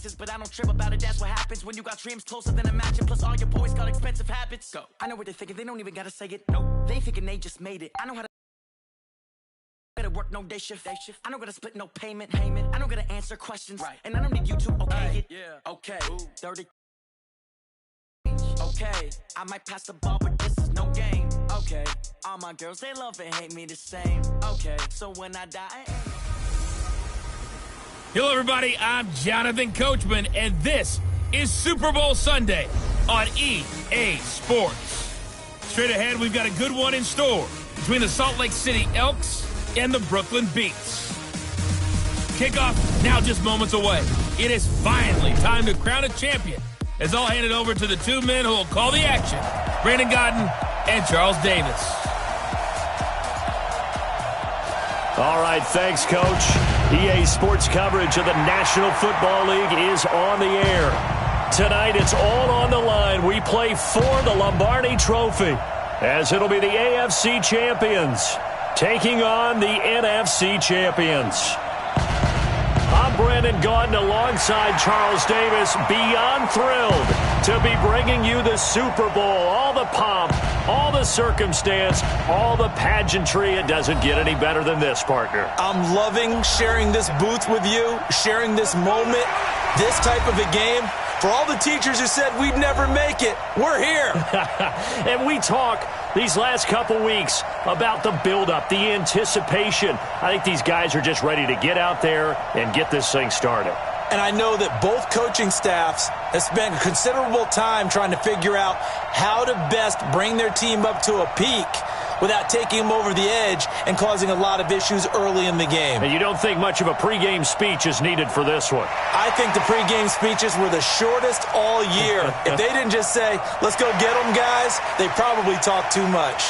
chances, but I don't trip about it. That's what happens when you got dreams closer than a match, and plus all your boys got expensive habits. Go. I know what they're thinking, they don't even gotta say it. Nope, they thinking they just made it. I know how to better work no day shift. I don't gotta split no payment. I don't gotta answer questions, right. And I don't need you to okay it. Yeah. Okay. Ooh. 30. Okay, I might pass the ball, but this is no game. Okay, all my girls, they love and hate me the same. Okay, so when I die. Hello, everybody. I'm Jonathan Coachman, and this is Super Bowl Sunday on EA Sports. Straight ahead, we've got a good one in store between the Salt Lake City Elks and the Brooklyn Beats. Kickoff now just moments away. It is finally time to crown a champion, as I'll hand it over to the two men who will call the action, Brandon Godden and Charles Davis. All right, thanks, Coach. EA Sports coverage of the National Football League is on the air. Tonight, it's all on the line. We play for the Lombardi Trophy, as it'll be the AFC champions taking on the NFC champions. I'm Brandon Godden alongside Charles Davis, beyond thrilled to be bringing you the Super Bowl. All the pomp, all the circumstance, all the pageantry. It doesn't get any better than this, partner. I'm loving sharing this booth with you, sharing this moment, this type of a game. For all the teachers who said we'd never make it, we're here. And we talk these last couple weeks about the buildup, the anticipation. I think these guys are just ready to get out there and get this thing started. And I know that both coaching staffs have spent considerable time trying to figure out how to best bring their team up to a peak without taking them over the edge and causing a lot of issues early in the game. And you don't think much of a pregame speech is needed for this one? I think the pregame speeches were the shortest all year. If they didn't just say, let's go get them, guys, they probably talked too much.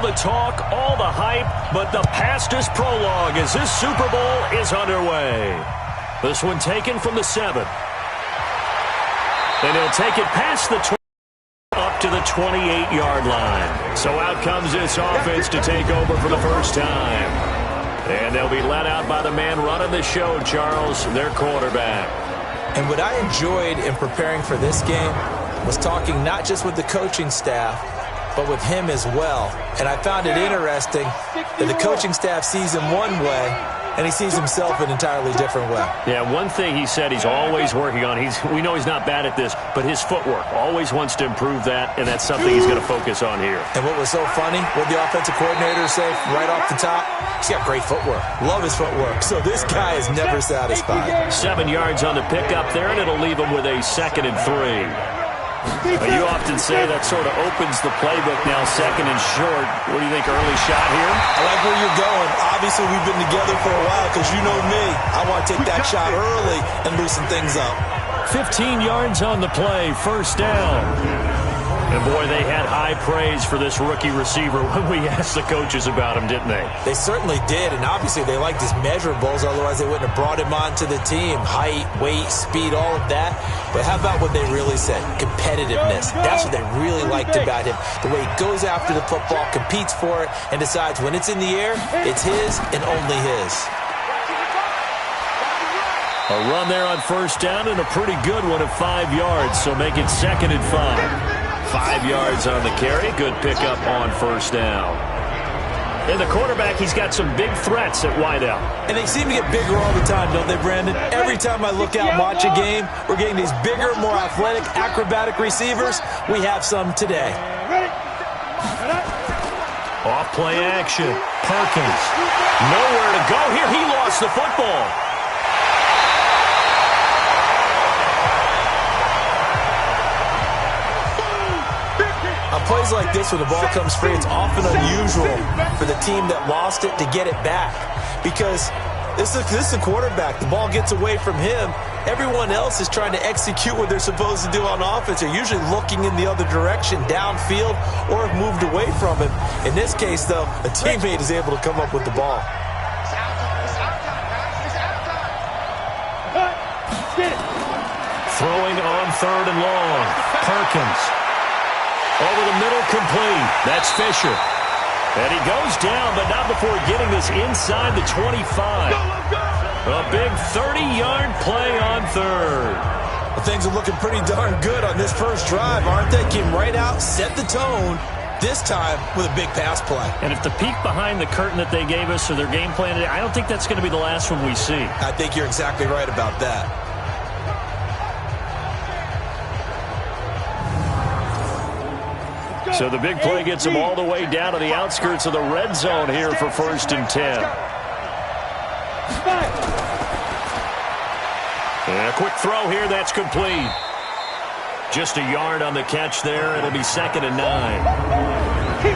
The talk, all the hype, but the past is prologue as this Super Bowl is underway. This one taken from the 7. And he'll take it past the 20 up to the 28-yard line. So out comes this offense to take over for the first time. And they'll be let out by the man running the show, Charles, their quarterback. And what I enjoyed in preparing for this game was talking not just with the coaching staff, but with him as well. And I found it interesting that the coaching staff sees him one way, and he sees himself an entirely different way. Yeah, one thing he said he's always working on, we know he's not bad at this, but his footwork, always wants to improve that, and that's something he's going to focus on here. And what was so funny, what the offensive coordinator said right off the top, he's got great footwork. Love his footwork. So this guy is never satisfied. 7 yards on the pickup there, and it'll leave him with a 2nd and 3. But you often say that sort of opens the playbook now, 2nd and short. What do you think, early shot here? I like where you're going. Obviously, we've been together for a while because you know me. I want to take that shot early and loosen things up. 15 yards on the play, first down. And, boy, they had high praise for this rookie receiver when we asked the coaches about him, didn't they? They certainly did, and obviously they liked his measurables, otherwise they wouldn't have brought him onto the team. Height, weight, speed, all of that. But how about what they really said? Competitiveness. That's what they really liked about him. The way he goes after the football, competes for it, and decides when it's in the air, it's his and only his. A run there on first down and a pretty good one of 5 yards, so make it 2nd and 5. 5 yards on the carry. Good pickup on first down. And the quarterback, he's got some big threats at wideout. And they seem to get bigger all the time, don't they, Brandon? Every time I look out and watch a game, we're getting these bigger, more athletic, acrobatic receivers. We have some today. Off play action. Perkins. Nowhere to go here. He lost the football. On plays like this, when the ball comes free, it's often unusual for the team that lost it to get it back. Because this is a quarterback. The ball gets away from him. Everyone else is trying to execute what they're supposed to do on offense. They're usually looking in the other direction, downfield, or have moved away from him. In this case, though, a teammate is able to come up with the ball. Throwing on 3rd and long. Perkins. Over the middle, complete. That's Fisher. And he goes down, but not before getting this inside the 25. A big 30-yard play on 3rd. Well, things are looking pretty darn good on this first drive, aren't they? Came right out, set the tone, this time with a big pass play. And if the peek behind the curtain that they gave us or their game plan today, I don't think that's going to be the last one we see. I think you're exactly right about that. So the big play gets them all the way down to the outskirts of the red zone here for 1st and 10. And a quick throw here, that's complete. Just a yard on the catch there. It'll be 2nd and 9.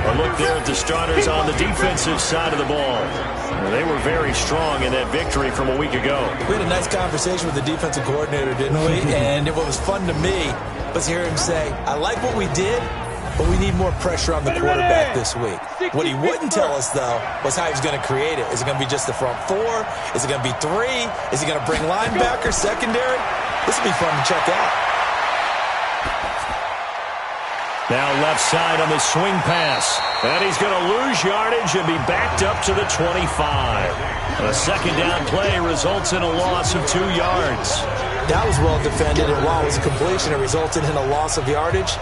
A look there at the starters on the defensive side of the ball. They were very strong in that victory from a week ago. We had a nice conversation with the defensive coordinator, didn't we? And what was fun to me was hear him say, I like what we did, but we need more pressure on the quarterback this week. What he wouldn't tell us, though, was how he's going to create it. Is it going to be just the front 4? Is it going to be 3? Is he going to bring linebacker, secondary? This will be fun to check out. Now left side on the swing pass. And he's going to lose yardage and be backed up to the 25. A 2nd down play results in a loss of 2 yards. That was well defended, and while it was a completion, it resulted in a loss of yardage.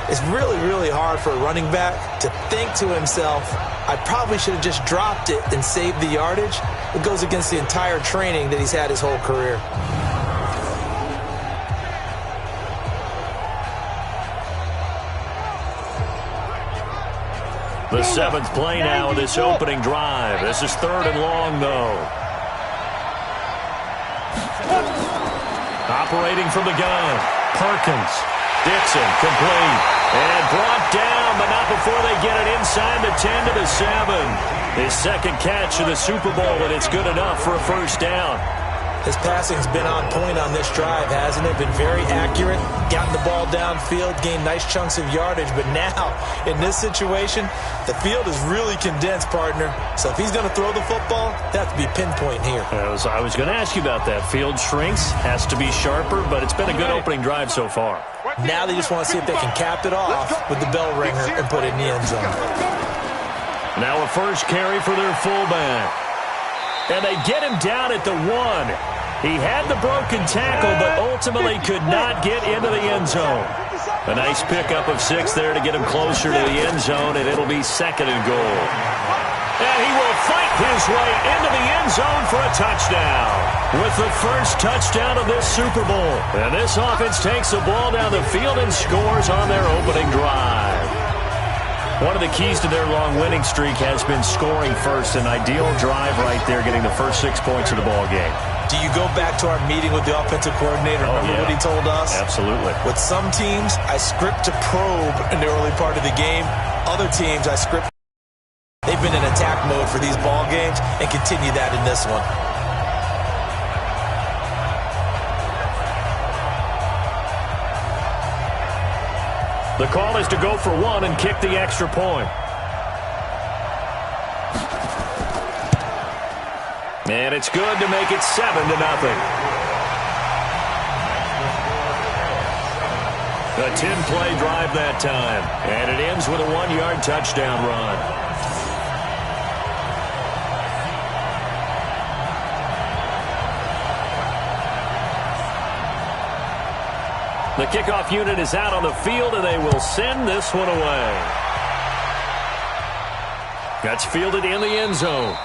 It's really, really hard for a running back to think to himself, I probably should have just dropped it and saved the yardage. It goes against the entire training that he's had his whole career. The 7th play now of this opening drive. This is 3rd and long, though. Operating from the gun. Perkins. Dixon, complete. And brought down, but not before they get it inside the 10 to the 7. His 2nd catch of the Super Bowl, and it's good enough for a 1st down. His passing's been on point on this drive, hasn't it? Been very accurate, gotten the ball downfield, gained nice chunks of yardage. But now, in this situation, the field is really condensed, partner. So if he's going to throw the football, that has to be pinpoint here. I was going to ask you about that. Field shrinks, has to be sharper, but it's been a good opening drive so far. Now they just want to see if they can cap it off with the bell ringer and put it in the end zone. Now a 1st carry for their fullback. And they get him down at the 1. He had the broken tackle, but ultimately could not get into the end zone. A nice pickup of 6 there to get him closer to the end zone, and it'll be 2nd and goal. And he will fight his way into the end zone for a touchdown. With the 1st touchdown of this Super Bowl. And this offense takes the ball down the field and scores on their opening drive. One of the keys to their long winning streak has been scoring first. An ideal drive right there, getting the first 6 points of the ball game. Do you go back to our meeting with the offensive coordinator? Remember what he told us? Absolutely. With some teams, I script to probe in the early part of the game. Other teams, I script. They've been in attack mode for these ball games and continue that in this one. The call is to go for 1 and kick the extra point. And it's good to make it 7-0. A 10-play drive that time. And it ends with a 1-yard touchdown run. The kickoff unit is out on the field, and they will send this one away. That's fielded in the end zone.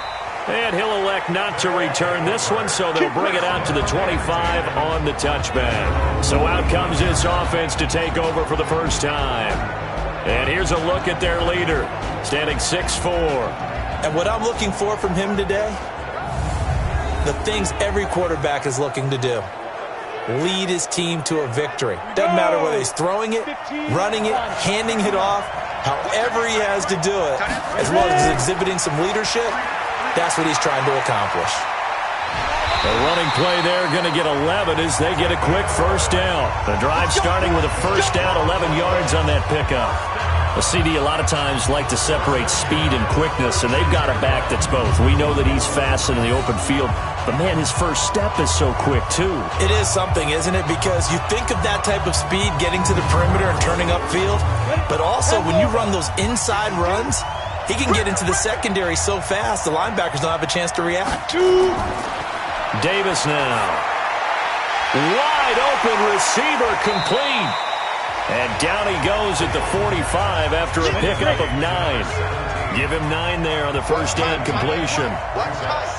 And he'll elect not to return this one, so they'll bring it out to the 25 on the touchback. So out comes this offense to take over for the first time. And here's a look at their leader, standing 6'4". And what I'm looking for from him today, the things every quarterback is looking to do. Lead his team to a victory. Doesn't matter whether he's throwing it, running it, handing it off, however he has to do it, as well as exhibiting some leadership, that's what he's trying to accomplish. The running play there going to get 11 as they get a quick first down. The drive starting with a first down, 11 yards on that pickup. A CD a lot of times like to separate speed and quickness, and they've got a back that's both. We know that he's fast in the open field, but, man, his first step is so quick, too. It is something, isn't it? Because you think of that type of speed getting to the perimeter and turning upfield, but also when you run those inside runs, he can get into the secondary so fast the linebackers don't have a chance to react. Davis now. Wide open receiver complete. And down he goes at the 45 after a pickup of 9. Give him 9 there on the first down completion.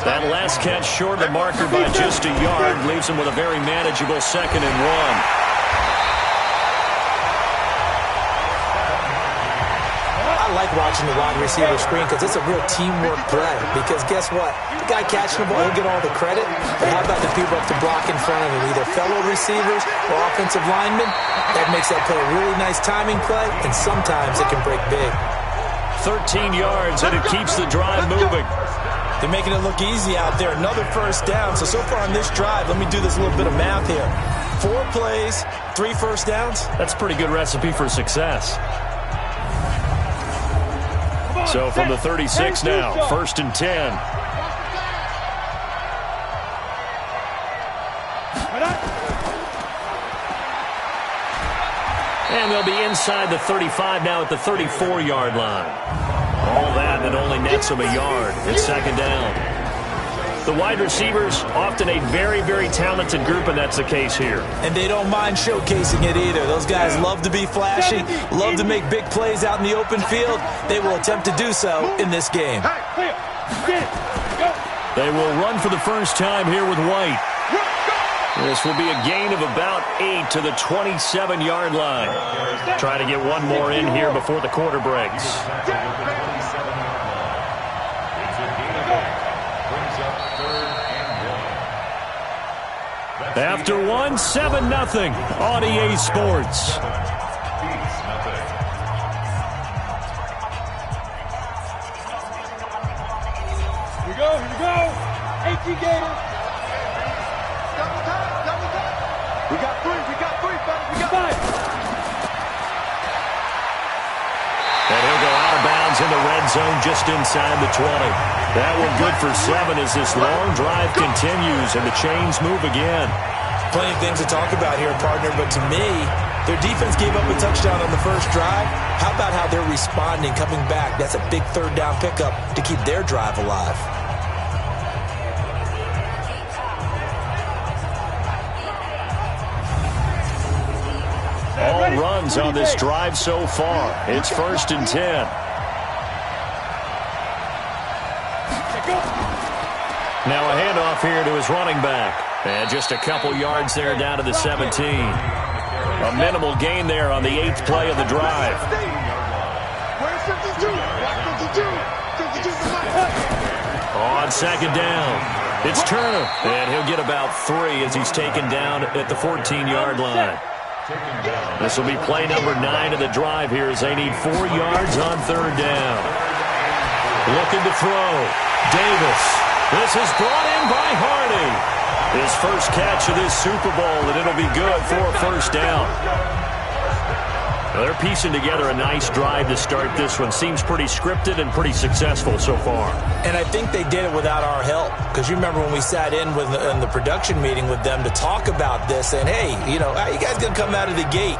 That last catch short of the marker by just a yard leaves him with a very manageable 2nd and 1. I like watching the wide receiver screen because it's a real teamwork play. Because guess what? The guy catching the ball, he'll get all the credit. But how about the people up to block in front of him, either fellow receivers or offensive linemen? That makes that play a really nice timing play, and sometimes it can break big. 13 yards, and it keeps the drive moving. They're making it look easy out there. Another first down. So far on this drive, let me do this little bit of math here. 4 plays, 3 first downs. That's a pretty good recipe for success. So from the 36 now, 1st and 10. And they'll be inside the 35 now at the 34-yard line. All that only nets them a yard. It's 2nd down. The wide receivers, often a very, very talented group, and that's the case here. And they don't mind showcasing it either. Those guys love to be flashy, love to make big plays out in the open field. They will attempt to do so in this game. They will run for the first time here with White. This will be a gain of about 8 to the 27-yard line. Try to get one more in here before the quarter breaks. After 1, 7-0 on EA Sports. Here we go. 18 Gators. We got 3, fellas. We got 5. And he'll go out of bounds in the red zone just inside the 20. That one good for 7 as this long drive continues and the chains move again. Plenty of things to talk about here, partner, but to me, their defense gave up a touchdown on the first drive. How about how they're responding, coming back? That's a big 3rd down pickup to keep their drive alive. All runs on this drive so far. It's 1st and 10. Now a handoff here to his running back. And just a couple yards there down to the 17. A minimal gain there on the 8th play of the drive. On 2nd down, it's Turner. And he'll get about 3 as he's taken down at the 14-yard line. This will be play number 9 of the drive here as they need 4 yards on 3rd down. Looking to throw. Davis. This is brought in by Hardy. His first catch of this Super Bowl, and it'll be good for a first down. Well, they're piecing together a nice drive to start this one. Seems pretty scripted and pretty successful so far. And I think they did it without our help. Because you remember when we sat in the production meeting with them to talk about this, and hey, how you guys going to come out of the gate?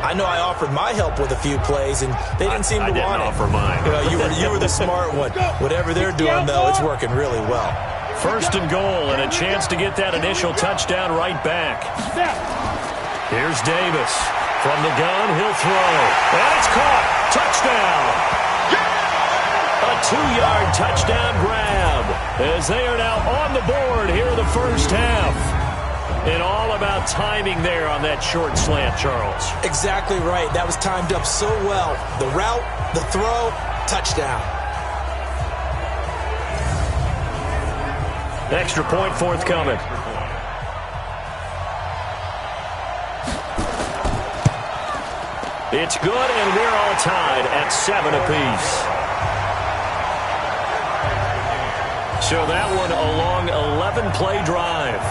I know I offered my help with a few plays, and they didn't seem to want it. I didn't offer mine. You were the smart one. Whatever they're doing, though, it's working really well. 1st and goal, and a chance to get that initial touchdown right back. Here's Davis. From the gun, he'll throw. And it's caught. Touchdown. A 2-yard touchdown grab as they are now on the board here in the first half. And all about timing there on that short slant, Charles. Exactly right. That was timed up so well. The route, the throw, touchdown. Extra point forthcoming. It's good, and we're all tied at 7 apiece. So that one a long 11-play drive.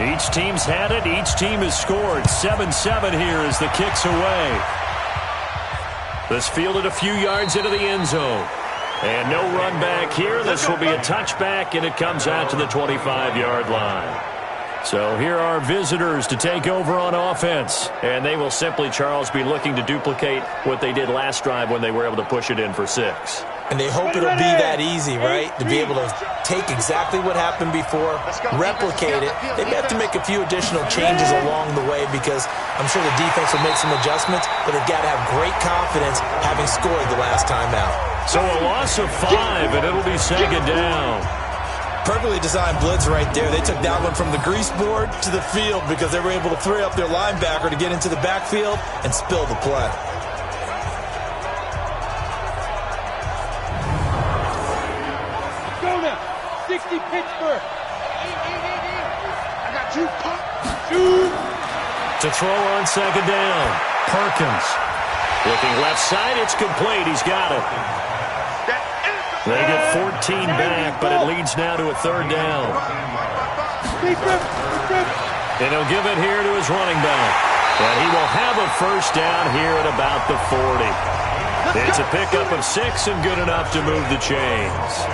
Each team's had it. Each team has scored. 7-7 here as the kick's away. This fielded a few yards into the end zone. And no run back here. This will be a touchback, and it comes out to the 25-yard line. So here are visitors to take over on offense. And they will simply, Charles, be looking to duplicate what they did last drive when they were able to push it in for 6. And they hope it'll be that easy, right? To be able to take exactly what happened before, replicate it. They may have to make a few additional changes along the way because I'm sure the defense will make some adjustments, but they've got to have great confidence having scored the last time out. So a loss of 5, and it'll be second down. Perfectly designed blitz right there. They took that one from the grease board to the field because they were able to free up their linebacker to get into the backfield and spill the play. Go now. 60 Pittsburgh. I got you. Shoot. To throw on second down. Perkins. Looking left side, it's complete. He's got it. They get 14 back, but it leads now to a third down. And he'll give it here to his running back. And he will have a first down here at about the 40. It's a pickup of 6 and good enough to move the chains.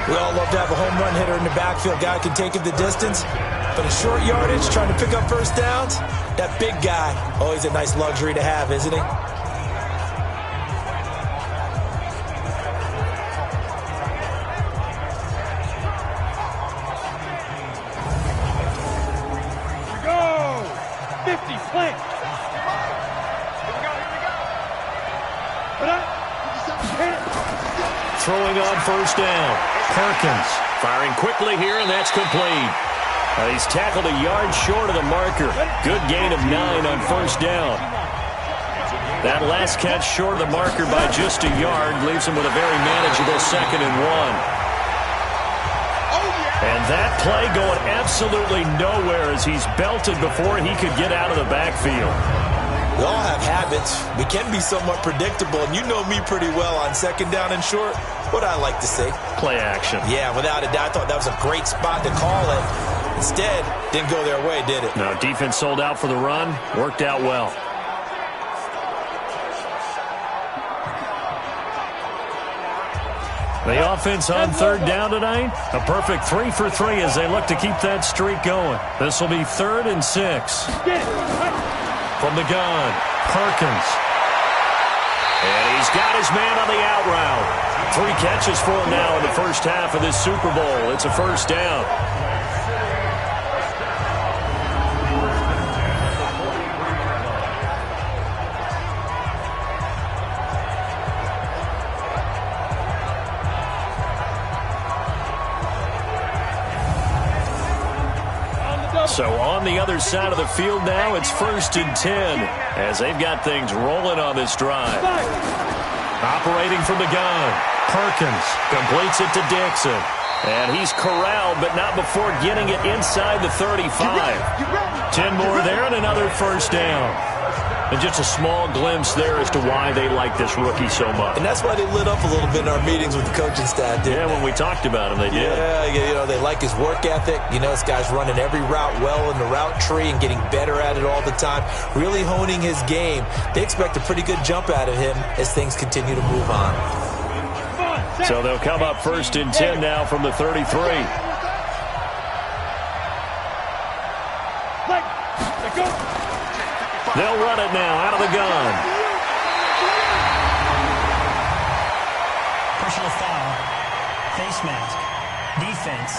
We all love to have a home run hitter in the backfield. Guy can take it the distance, but a short yardage, trying to pick up first downs, that big guy, always a nice luxury to have, isn't he? Throwing on first down. Perkins firing quickly here, and that's complete. He's tackled a yard short of the marker. Good gain of 9 on first down. That last catch short of the marker by just a yard leaves him with a very manageable 2nd and 1. And that play going absolutely nowhere as he's belted before he could get out of the backfield. We all have habits. We can be somewhat predictable, and you know me pretty well on second down and short. What I like to say? Play action. Yeah, without a doubt. I thought that was a great spot to call it. Instead, didn't go their way, did it? No, defense sold out for the run. Worked out well. The offense on third down tonight. A perfect 3 for 3 as they look to keep that streak going. This will be 3rd and 6. From the gun, Perkins. And he's got his man on the out route. 3 catches for him now in the first half of this Super Bowl. It's a first down. So on the other side of the field now, it's 1st and 10 as they've got things rolling on this drive. Operating from the gun, Perkins completes it to Dixon. And he's corralled, but not before getting it inside the 35. 10 more there and another first down. And just a small glimpse there as to why they like this rookie so much. And that's why they lit up a little bit in our meetings with the coaching staff. Yeah, when we talked about him, they did. Yeah, you know, they like his work ethic. You know, this guy's running every route well in the route tree and getting better at it all the time, really honing his game. They expect a pretty good jump out of him as things continue to move on. So they'll come up 1st and 10 now from the 33. They'll run it now out of the gun. Personal foul. Face mask. Defense.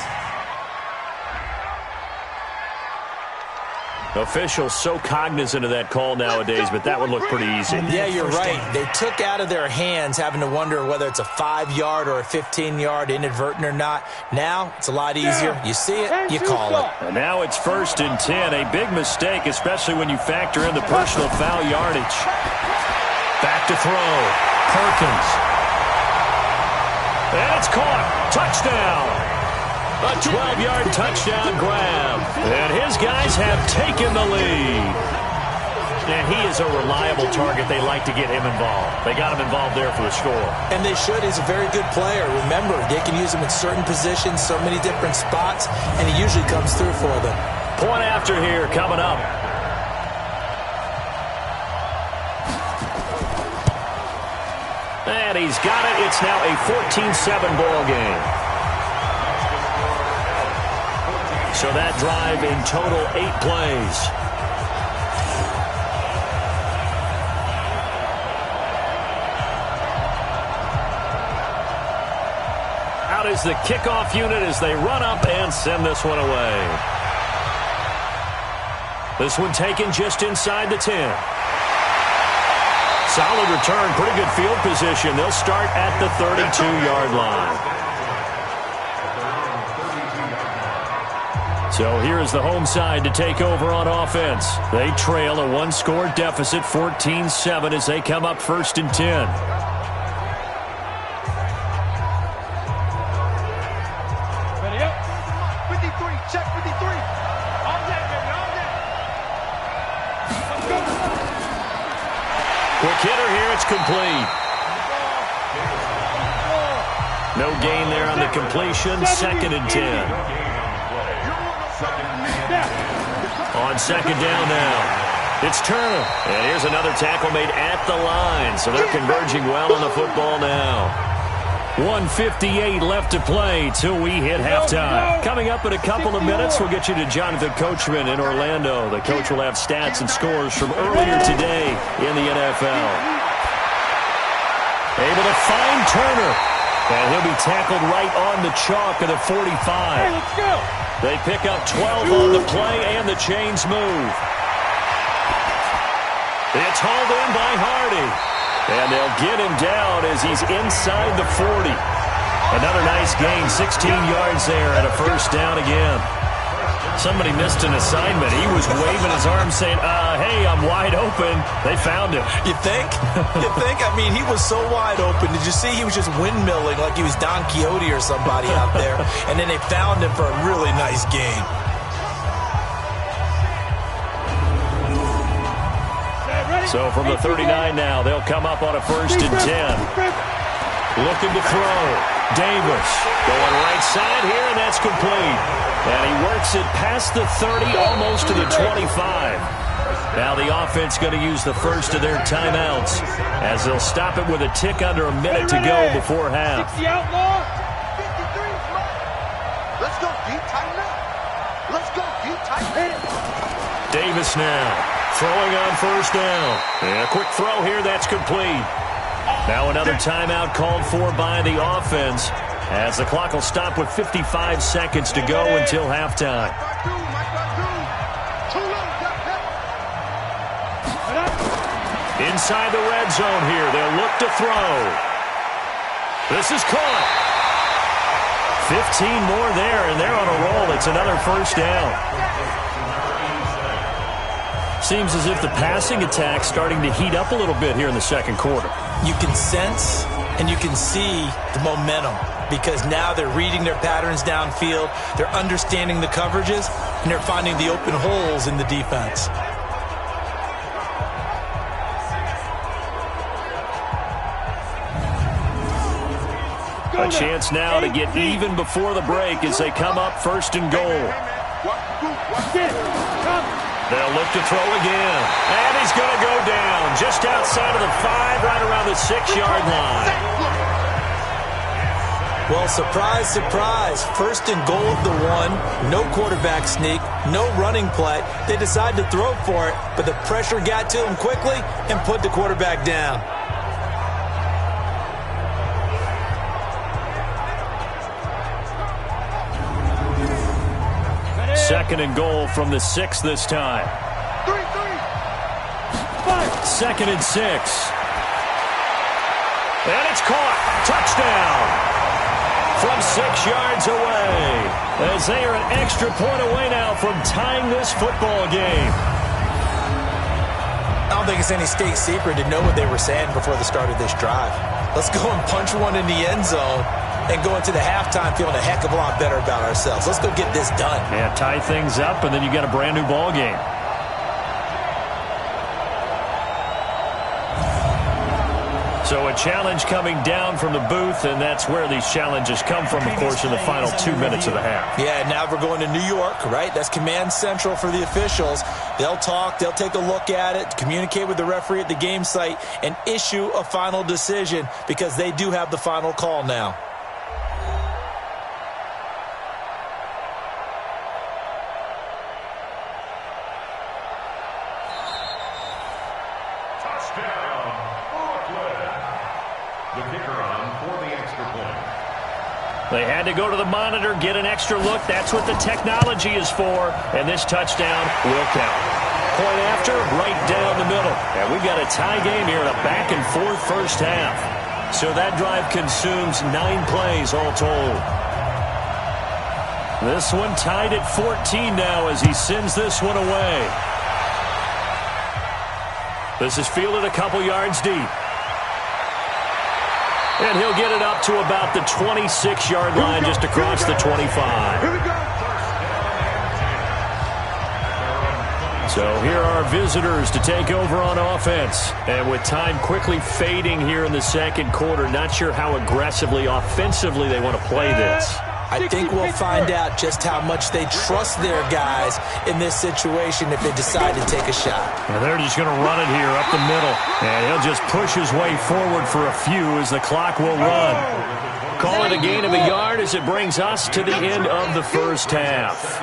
Officials so cognizant of that call nowadays, but that would look pretty easy. Yeah, you're right. They took out of their hands having to wonder whether it's a 5-yard or a 15-yard inadvertent or not. Now, it's a lot easier. You see it, you call it. And now it's 1st and 10. A big mistake, especially when you factor in the personal foul yardage. Back to throw. Perkins. And it's caught. Touchdown. A 12-yard touchdown grab. And his guys have taken the lead. And he is a reliable target. They like to get him involved. They got him involved there for the score. And they should. He's a very good player. Remember, they can use him in certain positions, so many different spots, and he usually comes through for them. Point after here coming up. And he's got it. It's now a 14-7 ball game. So that drive in total 8 plays. Out is the kickoff unit as they run up and send this one away. This one taken just inside the 10. Solid return, pretty good field position. They'll start at the 32-yard line. So here is the home side to take over on offense. They trail a 1-score deficit, 14-7, as they come up 1st and 10. Ready up. 53, check 53. All day, baby, all day. Let's go. Quick hitter here, it's complete. No gain there on the completion, 2nd and 10. On 2nd down now, it's Turner. And here's another tackle made at the line. So they're converging well on the football now. 1:58 left to play till we hit halftime. Coming up in a couple of minutes, we'll get you to Jonathan Coachman in Orlando. The coach will have stats and scores from earlier today in the NFL. Able to find Turner. And he'll be tackled right on the chalk of the 45. Hey, let's go. They pick up 12 on the play, and the chains move. It's hauled in by Hardy. And they'll get him down as he's inside the 40. Another nice gain, 16 yards there, and a 1st down again. Somebody missed an assignment. He was waving his arm saying, hey, I'm wide open. They found him. You think? You think? I mean, he was so wide open. Did you see he was just windmilling like he was Don Quixote or somebody out there? And then they found him for a really nice gain. So from the 39 now, they'll come up on a 1st and 10. Looking to throw. Davis going right side here, and that's complete. And he works it past the 30, almost to the 25. Now the offense going to use the first of their timeouts as they'll stop it with a tick under a minute to go before half. 60 outlaw. 53. Let's go deep, tighten up. Let's go deep, tighten up. Davis now throwing on 1st down. And a quick throw here, that's complete. Now another timeout called for by the offense as the clock will stop with 55 seconds to go until halftime. Inside the red zone here, they'll look to throw. This is caught. 15 more there, and they're on a roll. It's another 1st down. Seems as if the passing attack's starting to heat up a little bit here in the 2nd quarter. You can sense and you can see the momentum because now they're reading their patterns downfield, they're understanding the coverages, and they're finding the open holes in the defense. A chance now to get even before the break as they come up 1st and goal. They'll look to throw again. And he's going to go down just outside of the 5, right around the 6-yard line. Well, surprise, surprise. 1st and goal of the 1. No quarterback sneak. No running play. They decide to throw for it, but the pressure got to them quickly and put the quarterback down. Second and goal from the 6 this time. 3. 2nd and 6. And it's caught. Touchdown. From 6 yards away. As they are an extra point away now from tying this football game. I don't think it's any state secret to know what they were saying before the start of this drive. Let's go and punch one in the end zone and go into the halftime feeling a heck of a lot better about ourselves. Let's go get this done. Yeah, tie things up, and then you got a brand new ball game. So a challenge coming down from the booth, and that's where these challenges come from, of course, in the final 2 minutes of the half. Yeah, now we're going to New York, right? That's command central for the officials. They'll talk, they'll take a look at it, communicate with the referee at the game site, and issue a final decision because they do have the final call now. They had to go to the monitor, get an extra look. That's what the technology is for. And this touchdown will count. Point after, right down the middle. And we've got a tie game here in a back-and-forth first half. So that drive consumes 9 plays all told. This one tied at 14 now as he sends this one away. This is fielded a couple yards deep. And he'll get it up to about the 26-yard line just across the 25. Here we go. So here are our visitors to take over on offense. And with time quickly fading here in the second quarter, not sure how aggressively, offensively they want to play this. I think we'll find out just how much they trust their guys in this situation if they decide to take a shot. And they're just going to run it here up the middle. And he'll just push his way forward for a few as the clock will run. Call it a gain of a yard as it brings us to the end of the first half.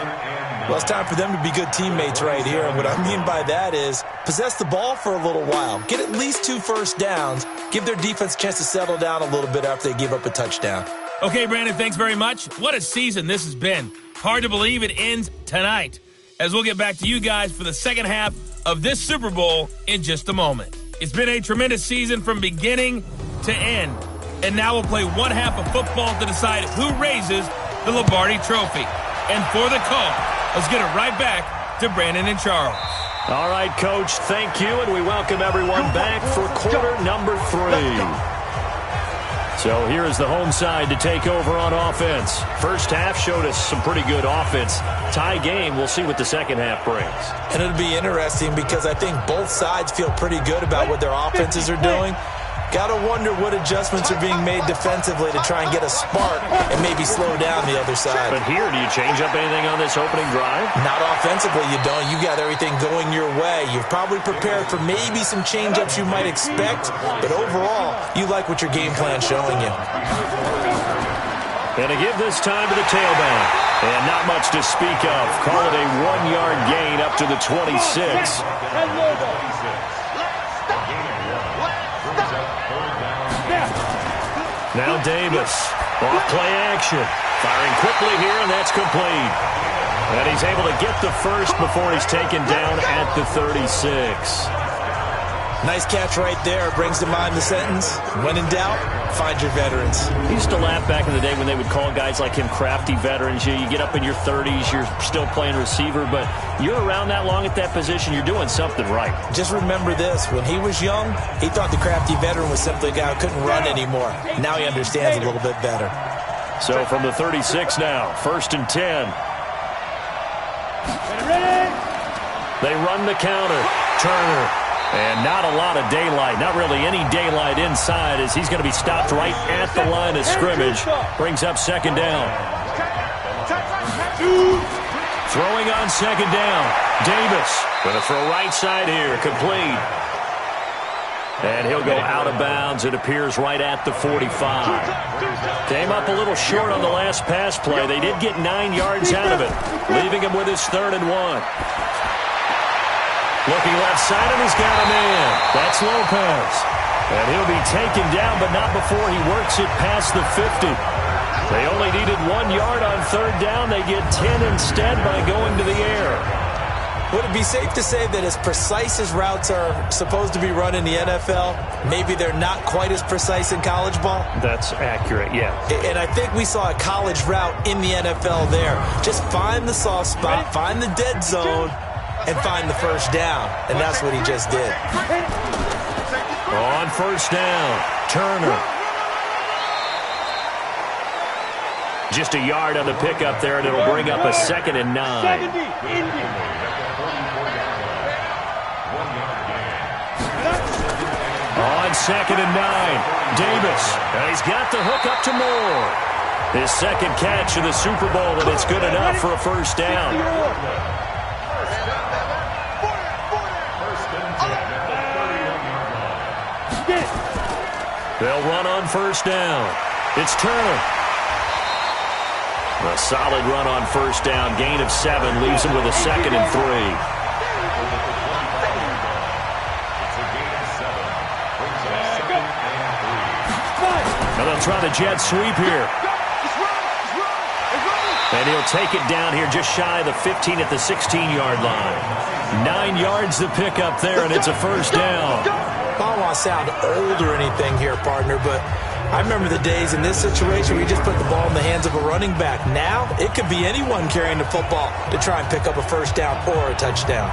Well, it's time for them to be good teammates right here. And what I mean by that is possess the ball for a little while. Get at least 2 first downs. Give their defense a chance to settle down a little bit after they give up a touchdown. Okay, Brandon, thanks very much. What a season this has been. Hard to believe it ends tonight, as we'll get back to you guys for the second half of this Super Bowl in just a moment. It's been a tremendous season from beginning to end, and now we'll play one half of football to decide who raises the Lombardi Trophy. And for the call, let's get it right back to Brandon and Charles. All right, Coach, thank you, and we welcome everyone back for quarter number 3. So here is the home side to take over on offense. First half showed us some pretty good offense. Tie game, we'll see what the second half brings. And it'll be interesting because I think both sides feel pretty good about what their offenses are doing. Got to wonder what adjustments are being made defensively to try and get a spark and maybe slow down the other side. But here, do you change up anything on this opening drive? Not offensively, you don't. You got everything going your way. You've probably prepared for maybe some change-ups you might expect, but overall, you like what your game plan's showing you. And to give this time to the tailback. And not much to speak of. Call it a 1-yard gain up to the 26. Now Davis, off play action, firing quickly here, and that's complete. And he's able to get the first before he's taken down at the 36. Nice catch right there. Brings to mind the sentence, when in doubt, find your veterans. I used to laugh back in the day when they would call guys like him crafty veterans. You get up in your 30s, you're still playing receiver, but you're around that long at that position, you're doing something right. Just remember this, when he was young, he thought the crafty veteran was simply a guy who couldn't run anymore. Now he understands a little bit better. So from the 36 now, 1st and 10. They run the counter. Turner. And not a lot of daylight, not really any daylight inside as he's going to be stopped right at the line of scrimmage. Brings up 2nd down. Throwing on 2nd down. Davis going to throw right side here, complete. And he'll go out of bounds, it appears, right at the 45. Came up a little short on the last pass play. They did get 9 yards out of it, leaving him with his 3rd and 1. Looking left side, and he's got a man. That's Lopez. And he'll be taken down, but not before he works it past the 50. They only needed 1 yard on third down. They get 10 instead by going to the air. Would it be safe to say that as precise as routes are supposed to be run in the NFL, maybe they're not quite as precise in college ball? That's accurate, yeah. And I think we saw a college route in the NFL there. Just find the soft spot, find the dead zone, and find the first down. And that's what he just did. On first down, Turner. Just a yard on the pickup there, and it'll bring up a 2nd and 9. On 2nd and 9, Davis. And he's got the hook up to Moore. His second catch of the Super Bowl, and it's good enough for a first down. They'll run on first down. It's Turner. A solid run on first down. Gain of 7 leaves him with a 2nd and 3. Now they'll try the jet sweep here. And he'll take it down here just shy of the 15 at the 16-yard line. 9 yards to pick up there, and it's a first down. I don't want to sound old or anything here, partner, but I remember the days in this situation where you just put the ball in the hands of a running back. Now, it could be anyone carrying the football to try and pick up a first down or a touchdown.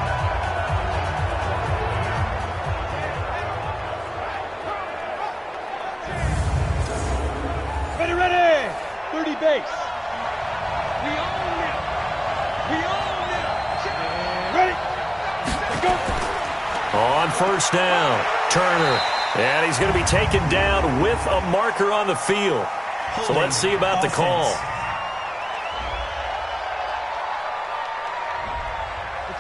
Ready, 30 base. We own it. We own it. Ready, go. On first down, Turner. And he's going to be taken down with a marker on the field. So let's see about the call.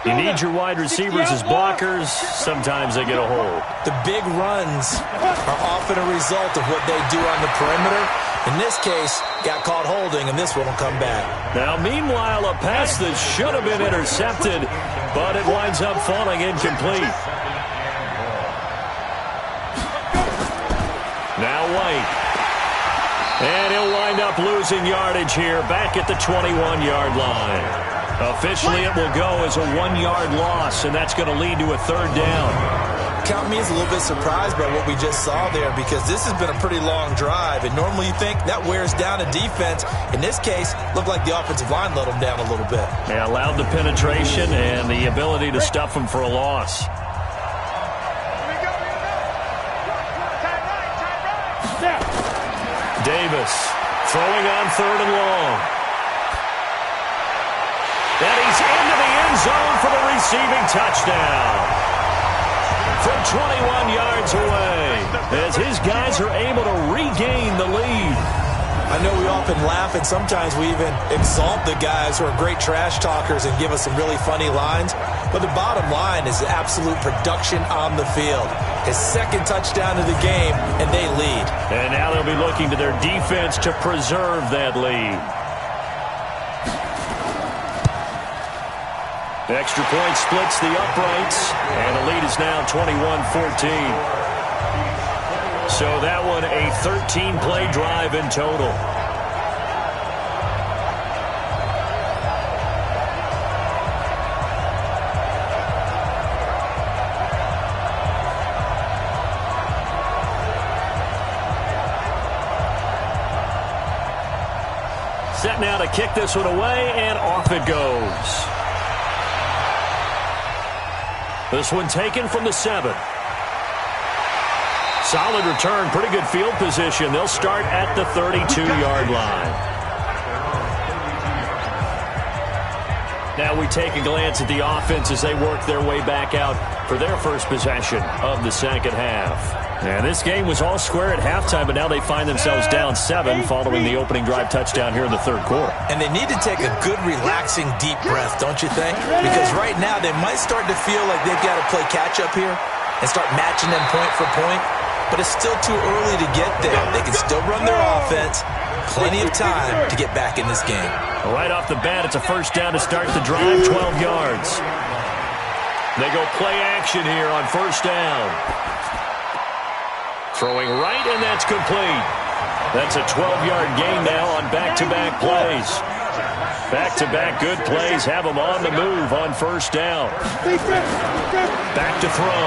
You need your wide receivers as blockers. Sometimes they get a hold. The big runs are often a result of what they do on the perimeter. In this case, got caught holding, and this one will come back. Now, meanwhile, a pass that should have been intercepted, but it winds up falling incomplete. Now White. And he'll wind up losing yardage here back at the 21-yard line. Officially, it will go as a 1-yard loss, and that's going to lead to a third down. Count me as a little bit surprised by what we just saw there, because this has been a pretty long drive, and normally you think that wears down a defense. In this case, looked like the offensive line let them down a little bit. They allowed the penetration and the ability to stuff them for a loss. Davis throwing on 3rd and long. And he's into the end zone for the receiving touchdown. From 21 yards away, as his guys are able to regain the lead. I know we often laugh, and sometimes we even exalt the guys who are great trash talkers and give us some really funny lines. But the bottom line is absolute production on the field. His 2nd touchdown of the game, and they lead. And now they'll be looking to their defense to preserve that lead. The extra point splits the uprights, and the lead is now 21-14. So that one a 13-play drive in total. Set now to kick this one away, and off it goes. This one taken from the 7. Solid return, pretty good field position. They'll start at the 32-yard line. Now we take a glance at the offense as they work their way back out for their first possession of the second half. And this game was all square at halftime, but now they find themselves down 7 following the opening drive touchdown here in the third quarter. And they need to take a good, relaxing, deep breath, don't you think? Because right now they might start to feel like they've got to play catch-up here and start matching them point for point. But it's still too early to get there. They can still run their offense. Plenty of time to get back in this game. Right off the bat, it's a first down to start the drive, 12 yards. They go play action here on first down. Throwing right, and that's complete. That's a 12-yard gain now on back-to-back plays. Back-to-back good plays have them on the move on first down. Back to throw.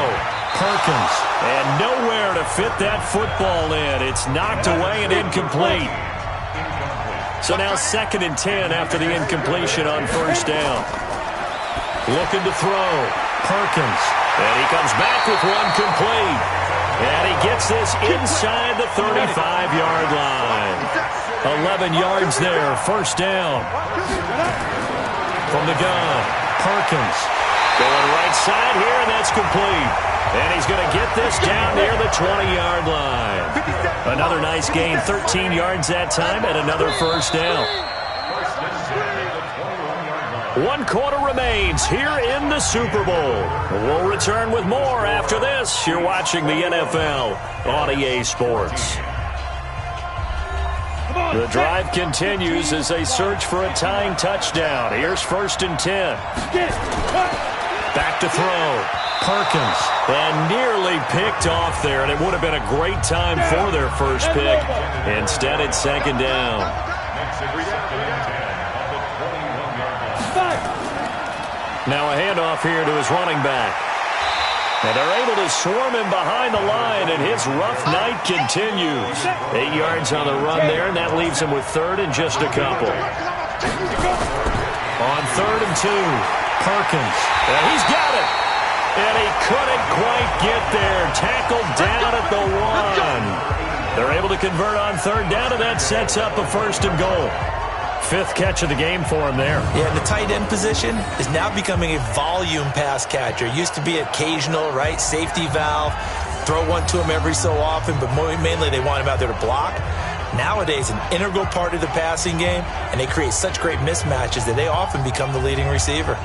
Perkins. And nowhere to fit that football in. It's knocked away and incomplete. So now 2nd and 10 after the incompletion on first down. Looking to throw. Perkins. And he comes back with one complete. And he gets this inside the 35-yard line. 11 yards there, first down. From the gun, Perkins. Going right side here, and that's complete. And he's going to get this down near the 20-yard line. Another nice gain, 13 yards that time, and another first down. 1 quarter remains here in the Super Bowl. We'll return with more after this. You're watching the NFL on EA Sports. The drive continues as they search for a tying touchdown. Here's 1st and 10. Back to throw. Perkins. And nearly picked off there, and it would have been a great time for their first pick. Instead, it's 2nd down. Now a handoff here to his running back. And they're able to swarm him behind the line, and his rough night continues. 8 yards on the run there, and that leaves him with 3rd and just a couple. On 3rd and 2, Perkins. And he's got it. And he couldn't quite get there. Tackled down at the 1. They're able to convert on 3rd down, and that sets up a 1st and goal. 5th catch of the game for him there. Yeah, the tight end position is now becoming a volume pass catcher. Used to be occasional, right? Safety valve. Throw one to him every so often, but mainly they want him out there to block. Nowadays, an integral part of the passing game, and they create such great mismatches that they often become the leading receiver.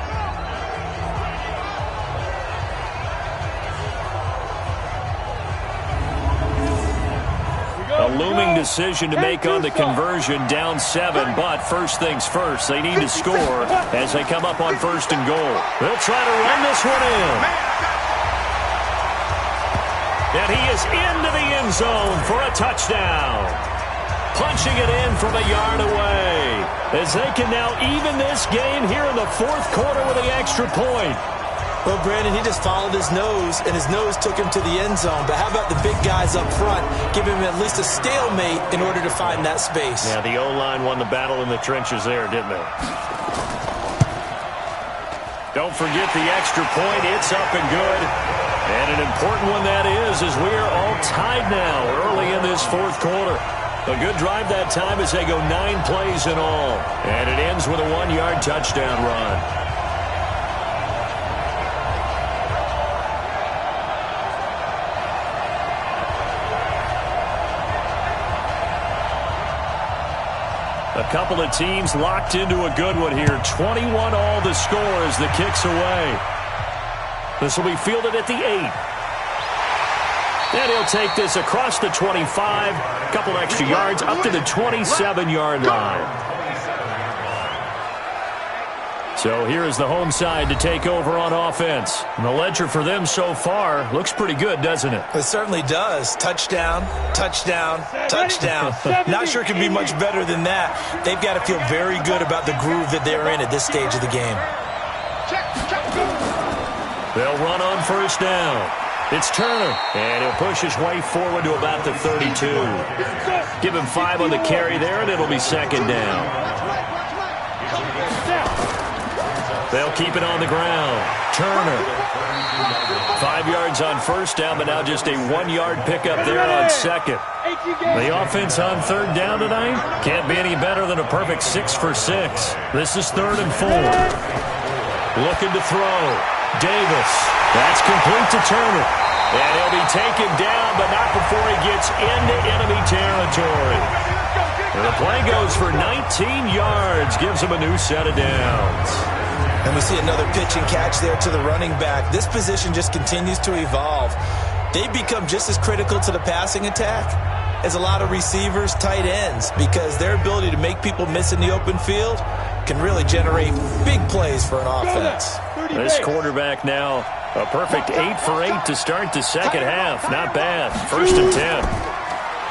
A looming decision to make on the conversion, down 7, but first things first, they need to score as they come up on 1st and goal. They'll try to run this one in. And he is into the end zone for a touchdown. Punching it in from a yard away as they can now even this game here in the 4th quarter with the extra point. Well, Brandon, he just followed his nose, and his nose took him to the end zone. But how about the big guys up front? Give him at least a stalemate in order to find that space. Yeah, the O-line won the battle in the trenches there, didn't they? Don't forget the extra point. It's up and good. And an important one that is, as we are all tied now early in this 4th quarter. A good drive that time as they go 9 plays in all. And it ends with a 1-yard touchdown run. A couple of teams locked into a good one here. 21 all the score as the kick's away. This will be fielded at the 8. And he'll take this across the 25. A couple extra yards up to the 27-yard line. So here is the home side to take over on offense. And the ledger for them so far looks pretty good, doesn't it? It certainly does. Touchdown, touchdown, touchdown. Not sure it can be much better than that. They've got to feel very good about the groove that they're in at this stage of the game. They'll run on first down. It's Turner, and he'll push his way forward to about the 32. Give him 5 on the carry there, and it'll be 2nd down. They'll keep it on the ground. Turner. 5 yards on first down, but now just a 1-yard pickup there on 2nd. The offense on 3rd down tonight can't be any better than a perfect 6 for 6. This is 3rd and 4. Looking to throw. Davis. That's complete to Turner. And he'll be taken down, but not before he gets into enemy territory. And the play goes for 19 yards. Gives him a new set of downs. And we see another pitch and catch there to the running back. This position just continues to evolve. They become just as critical to the passing attack as a lot of receivers, tight ends, because their ability to make people miss in the open field can really generate big plays for an offense. This quarterback now a perfect 8 for 8 to start the second half. Not bad. 1st and 10.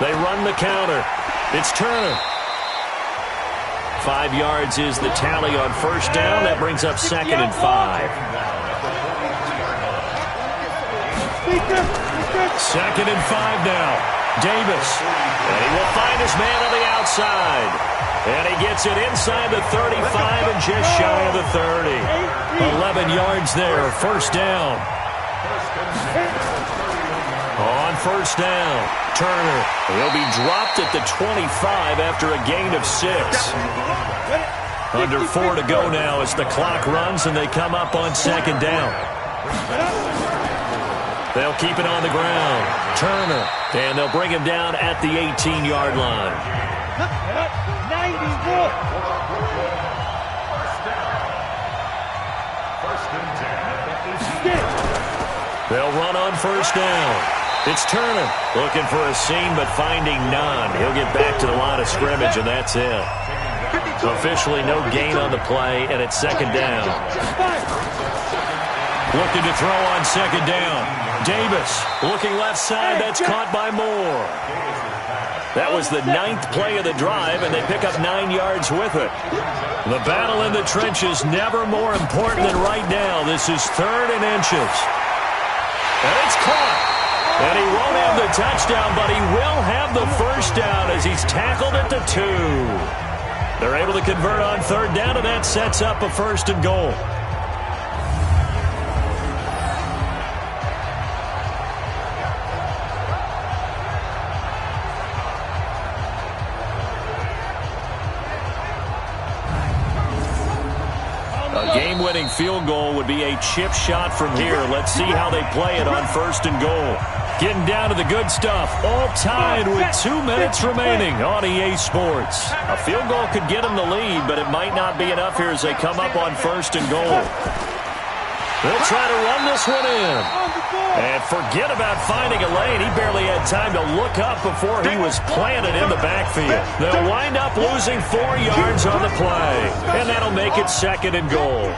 They run the counter. It's Turner. 5 yards is the tally on first down. That brings up 2nd and 5. 2nd and 5 now. Davis. And he will find his man on the outside. And he gets it inside the 35 and just shy of the 30. 11 yards there. First down. On first down, Turner. He'll be dropped at the 25 after a gain of 6. Under 4 to go now as the clock runs and they come up on 2nd down. They'll keep it on the ground. Turner. And they'll bring him down at the 18-yard line. 91. They'll run on first down. It's Turner looking for a seam but finding none. He'll get back to the line of scrimmage, and that's it. Officially no gain on the play, and it's 2nd down. Looking to throw on 2nd down. Davis looking left side. That's caught by Moore. That was the 9th play of the drive, and they pick up 9 yards with it. The battle in the trenches never more important than right now. This is 3rd and inches. And it's caught. And he won't have the touchdown, but he will have the first down as he's tackled at the 2. They're able to convert on 3rd down, and that sets up a 1st and goal. A game-winning field goal would be a chip shot from here. Let's see how they play it on 1st and goal. Getting down to the good stuff. All tied with 2 minutes remaining on EA Sports. A field goal could get them the lead, but it might not be enough here as they come up on 1st and goal. They'll try to run this one in. And forget about finding a lane. He barely had time to look up before he was planted in the backfield. They'll wind up losing 4 yards on the play. And that'll make it 2nd and goal.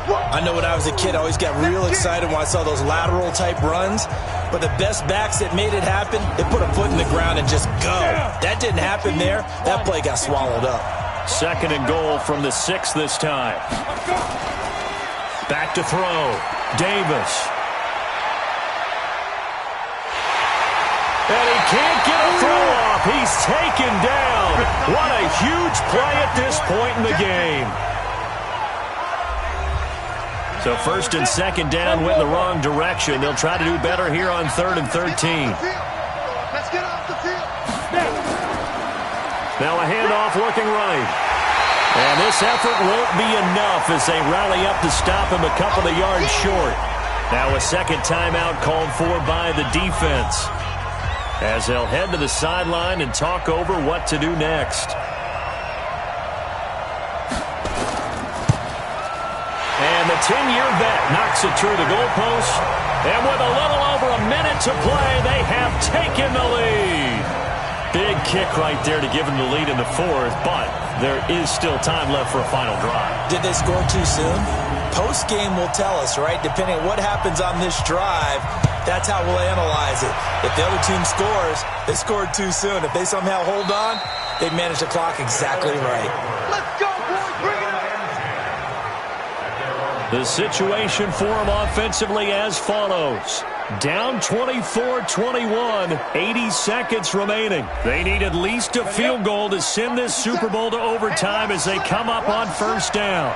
I know when I was a kid, I always got real excited when I saw those lateral-type runs. But the best backs that made it happen, they put a foot in the ground and just go. That didn't happen there. That play got swallowed up. 2nd and goal from the 6 this time. Back to throw. Davis. And he can't get a throw off. He's taken down. What a huge play at this point in the game. So 1st and 2nd down went in the wrong direction. They'll try to do better here on 3rd and 13. Let's get off the field. Now a handoff looking right. And this effort won't be enough as they rally up to stop him a couple of yards short. Now a 2nd timeout called for by the defense, as they'll head to the sideline and talk over what to do next. And the 10-year vet knocks it through the goalpost. And with a little over a minute to play, they have taken the lead. Big kick right there to give them the lead in the 4th, but there is still time left for a final drive. Did they score too soon? Post-game will tell us, right? Depending on what happens on this drive, that's how we'll analyze it. If the other team scores, they scored too soon. If they somehow hold on, they manage the clock exactly right. Let's go, boys. Bring it on. The situation for them offensively as follows. Down 24-21, 80 seconds remaining. They need at least a field goal to send this Super Bowl to overtime as they come up on 1st down.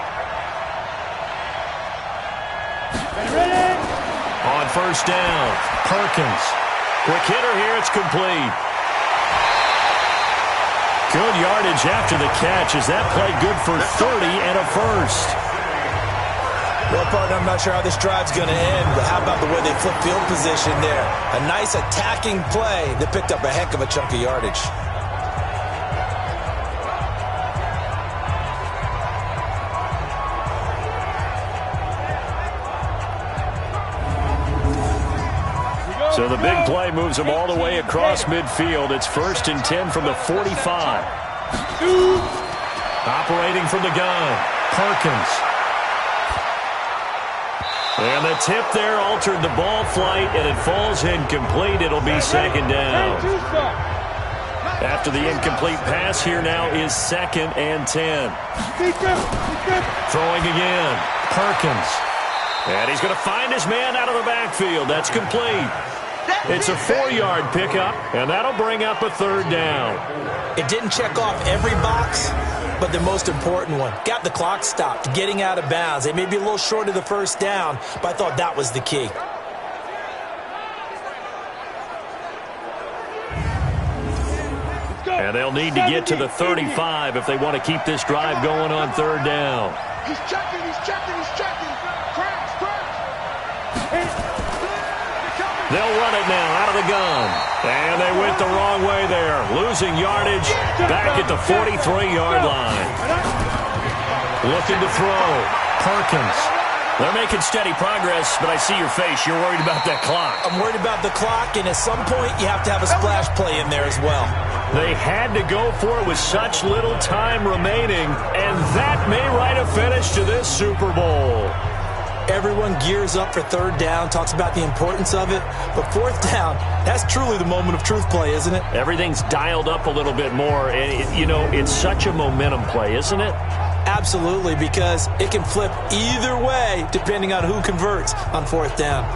On 1st down, Perkins. Quick hitter here, it's complete. Good yardage after the catch. Is that play good for 30 and a 1st? Well, partner, I'm not sure how this drive's going to end, but how about the way they flip field position there? A nice attacking play that picked up a heck of a chunk of yardage. So the big play moves them all the way across midfield. It's 1st and 10 from the 45. Operating from the gun, Perkins. And the tip there altered the ball flight, and it falls incomplete. It'll be 2nd down. After the incomplete pass, here now is 2nd and 10. Throwing again. Perkins. And he's going to find his man out of the backfield. That's complete. It's a 4-yard pickup, and that'll bring up a 3rd down. It didn't check off every box, but the most important one. Got the clock stopped, getting out of bounds. They may be a little short of the 1st down, but I thought that was the key. And they'll need to get to the 35 if they want to keep this drive going on 3rd down. He's checking. Crash. They'll run it now out of the gun. And they went the wrong way there. Losing yardage back at the 43-yard line. Looking to throw. Perkins. They're making steady progress, but I see your face. You're worried about that clock. I'm worried about the clock, and at some point you have to have a splash play in there as well. They had to go for it with such little time remaining, and that may write a finish to this Super Bowl. Everyone gears up for 3rd down, talks about the importance of it, but 4th down, that's truly the moment of truth play, isn't it? Everything's dialed up a little bit more, and it's such a momentum play, isn't it? Absolutely, because it can flip either way depending on who converts on 4th down.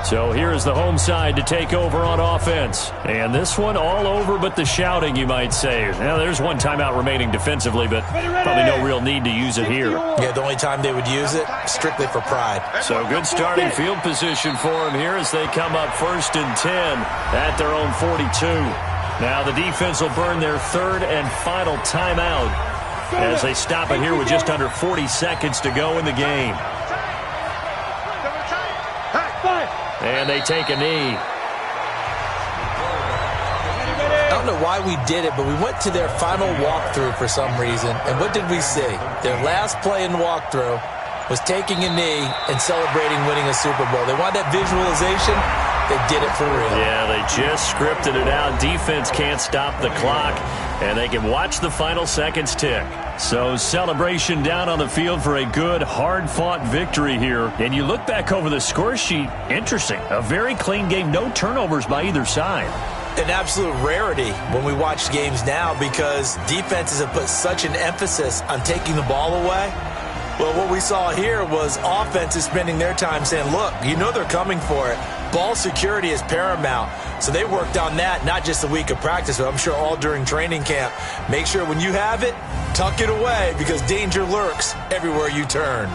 So here's the home side to take over on offense. And this one all over but the shouting, you might say. Now, there's one timeout remaining defensively, but probably no real need to use it here. Yeah, the only time they would use it, strictly for pride. So good starting field position for them here as they come up 1st and 10 at their own 42. Now the defense will burn their 3rd and final timeout as they stop it here with just under 40 seconds to go in the game. And they take a knee. I don't know why we did it, but we went to their final walkthrough for some reason. And what did we see? Their last play in walkthrough was taking a knee and celebrating winning a Super Bowl. They want that visualization. They did it for real. Yeah, they just scripted it out. Defense can't stop the clock, and they can watch the final seconds tick. So celebration down on the field for a good, hard-fought victory here. And you look back over the score sheet, interesting. A very clean game, no turnovers by either side. An absolute rarity when we watch games now because defenses have put such an emphasis on taking the ball away. Well, what we saw here was offenses spending their time saying, look, you know they're coming for it. Ball security is paramount. So they worked on that not just a week of practice, but I'm sure all during training camp. Make sure when you have it, tuck it away because danger lurks everywhere you turn.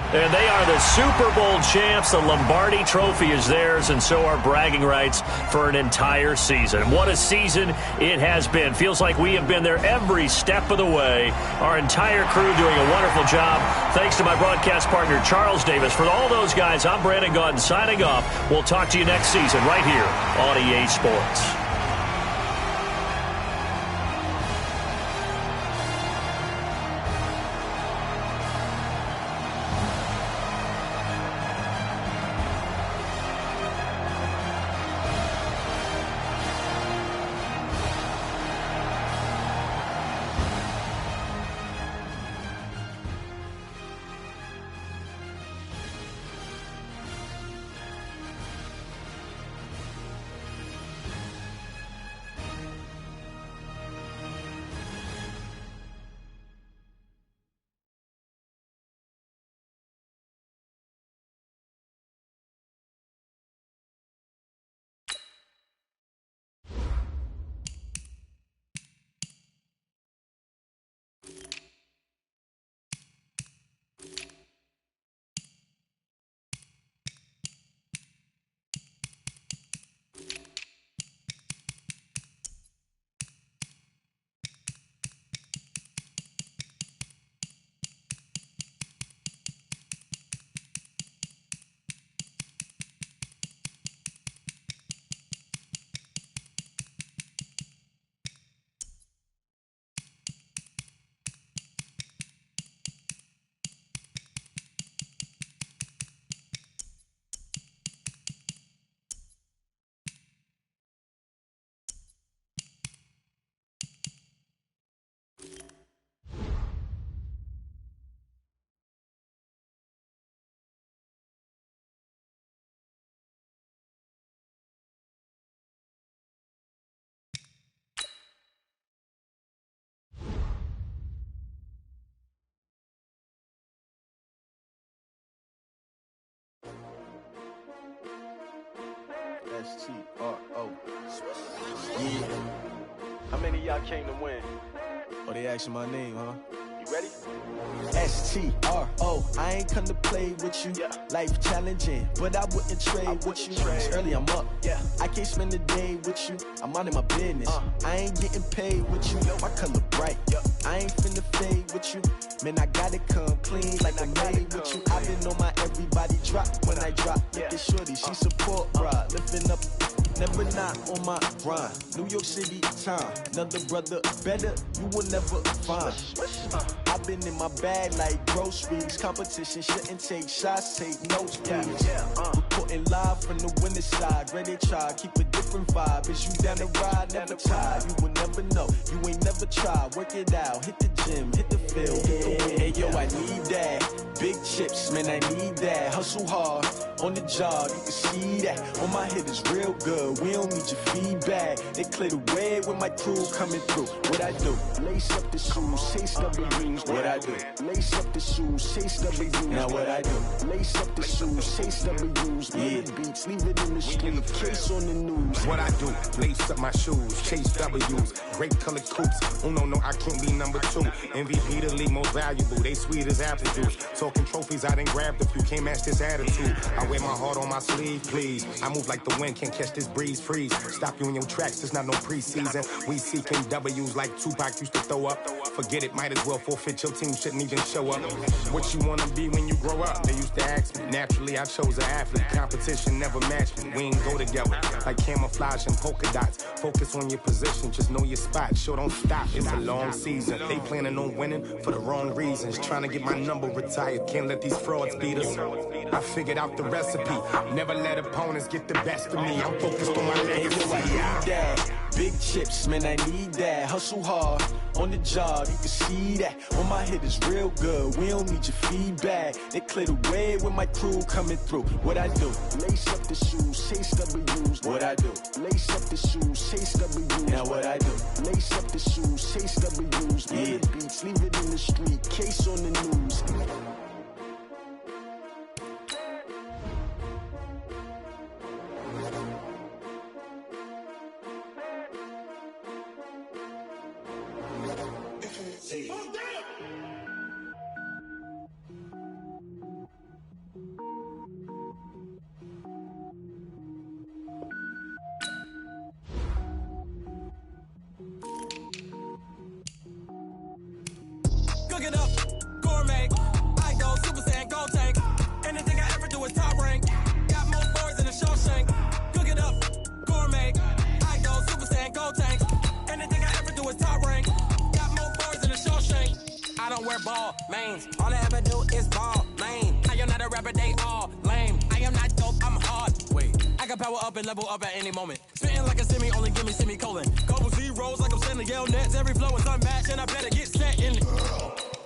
And they are the Super Bowl champs. The Lombardi Trophy is theirs, and so are bragging rights for an entire season. What a season it has been. Feels like we have been there every step of the way. Our entire crew doing a wonderful job. Thanks to my broadcast partner, Charles Davis. For all those guys, I'm Brandon Gaudin signing off. We'll talk to you next season right here on EA Sports. S-T-R-O. Yeah. How many of y'all came to win? Oh, they asking my name, huh? You ready? S-T-R-O. I ain't come to play with you. Yeah. Life challenging, but I wouldn't trade with you. It's early, I'm up. Yeah. I can't spend the day with you. I'm minding my business. I ain't getting paid with you. My color bright. Yeah. I ain't finna fade with you. Man, I gotta come clean like I'm made with you. I've been on my everybody drop when I drop. Look at shorty, she support ride. Lifting up, never not on my grind. New York City time, another brother better, you will never find. I've been in my bag like groceries. Competition shouldn't take shots, take notes, please. Reporting live from the winning side. Ready to try, keep a different vibe. Is you down the ride, never tired. You will never know, you ain't never tried. Work it out, hit the gym, hit the field, hit the wind. Hey yo, I need that. Big chips, man, I need that. Hustle hard, on the job, you can see that. On my head is real good, we don't need your feedback. They clear the way with my crew coming through. What I do? Lace up the shoes, chase W's. What I do? Lace up the shoes, chase W's. Now what I do? Lace up the shoes, chase W's. Yeah. Beats, leave it in the street, case on the news. What I do? Lace up my shoes, chase W's. Great colored coops. Oh no, I can't be number 2. MVP the league most valuable. They sweet as apple juice. Talking trophies, I didn't grab the few. Can't match this attitude. I wear my heart on my sleeve, please. I move like the wind, can't catch this breeze, freeze. Stop you in your tracks, it's not no preseason. We seeking W's like Tupac used to throw up. Forget it, might as well forfeit. Your team shouldn't even show up. What you wanna be when you grow up? They used to ask me. Naturally, I chose an athlete. Competition never matched me. We ain't go together like camouflage and polka dots. Focus on your position, just know your spot. Sure, don't stop. It's a long season. They planning on winning for the wrong reasons. Trying to get my number retired. Can't let these frauds beat us. I figured out the recipe. Never let opponents get the best of me. I'm focused on my legacy. Big chips, man, I need that. Hustle hard, on the job, you can see that. On my head is real good, we don't need your feedback. They clear the way with my crew coming through. What I do? Lace up the shoes, chase W's. What I do? Lace up the shoes, chase W's. Now what I do? Lace up the shoes, chase W's. Yeah. Beats, leave it in the street, case on the news. Cook it up, gourmet. I go Super Saiyan, gold tank. Anything I ever do is top rank. Got more boards than a Shawshank. Cook it up, gourmet. I go Super Saiyan, gold tank. Anything I ever do is top rank. Got more boards than a Shawshank. I don't wear ball mains. All I ever do is ball lame. I am not a rapper, they all lame. I am not dope, I'm hard. Wait, I can power up and level up at any moment. Spitting like a semi, only give me semicolon. Couple zeros like I'm sending yell nets. Every flow is unmatched and I better get set in.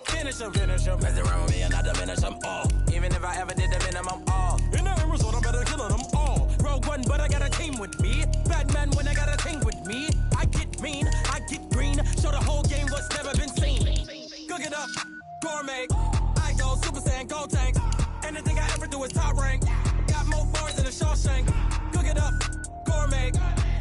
Finish them. Mess around with me and I diminish them all. Even if I ever did the minimum all. In the end result, I'm better killing them all. Rogue One, but I got a team with me. Batman when I got a team with me. I get mean, I get green. Show the whole game what's never been seen. Cook it up, gourmet. I go Super Saiyan, gold tank. Anything I ever do is top rank. Got more bars than a Shawshank. Cook it up, gourmet.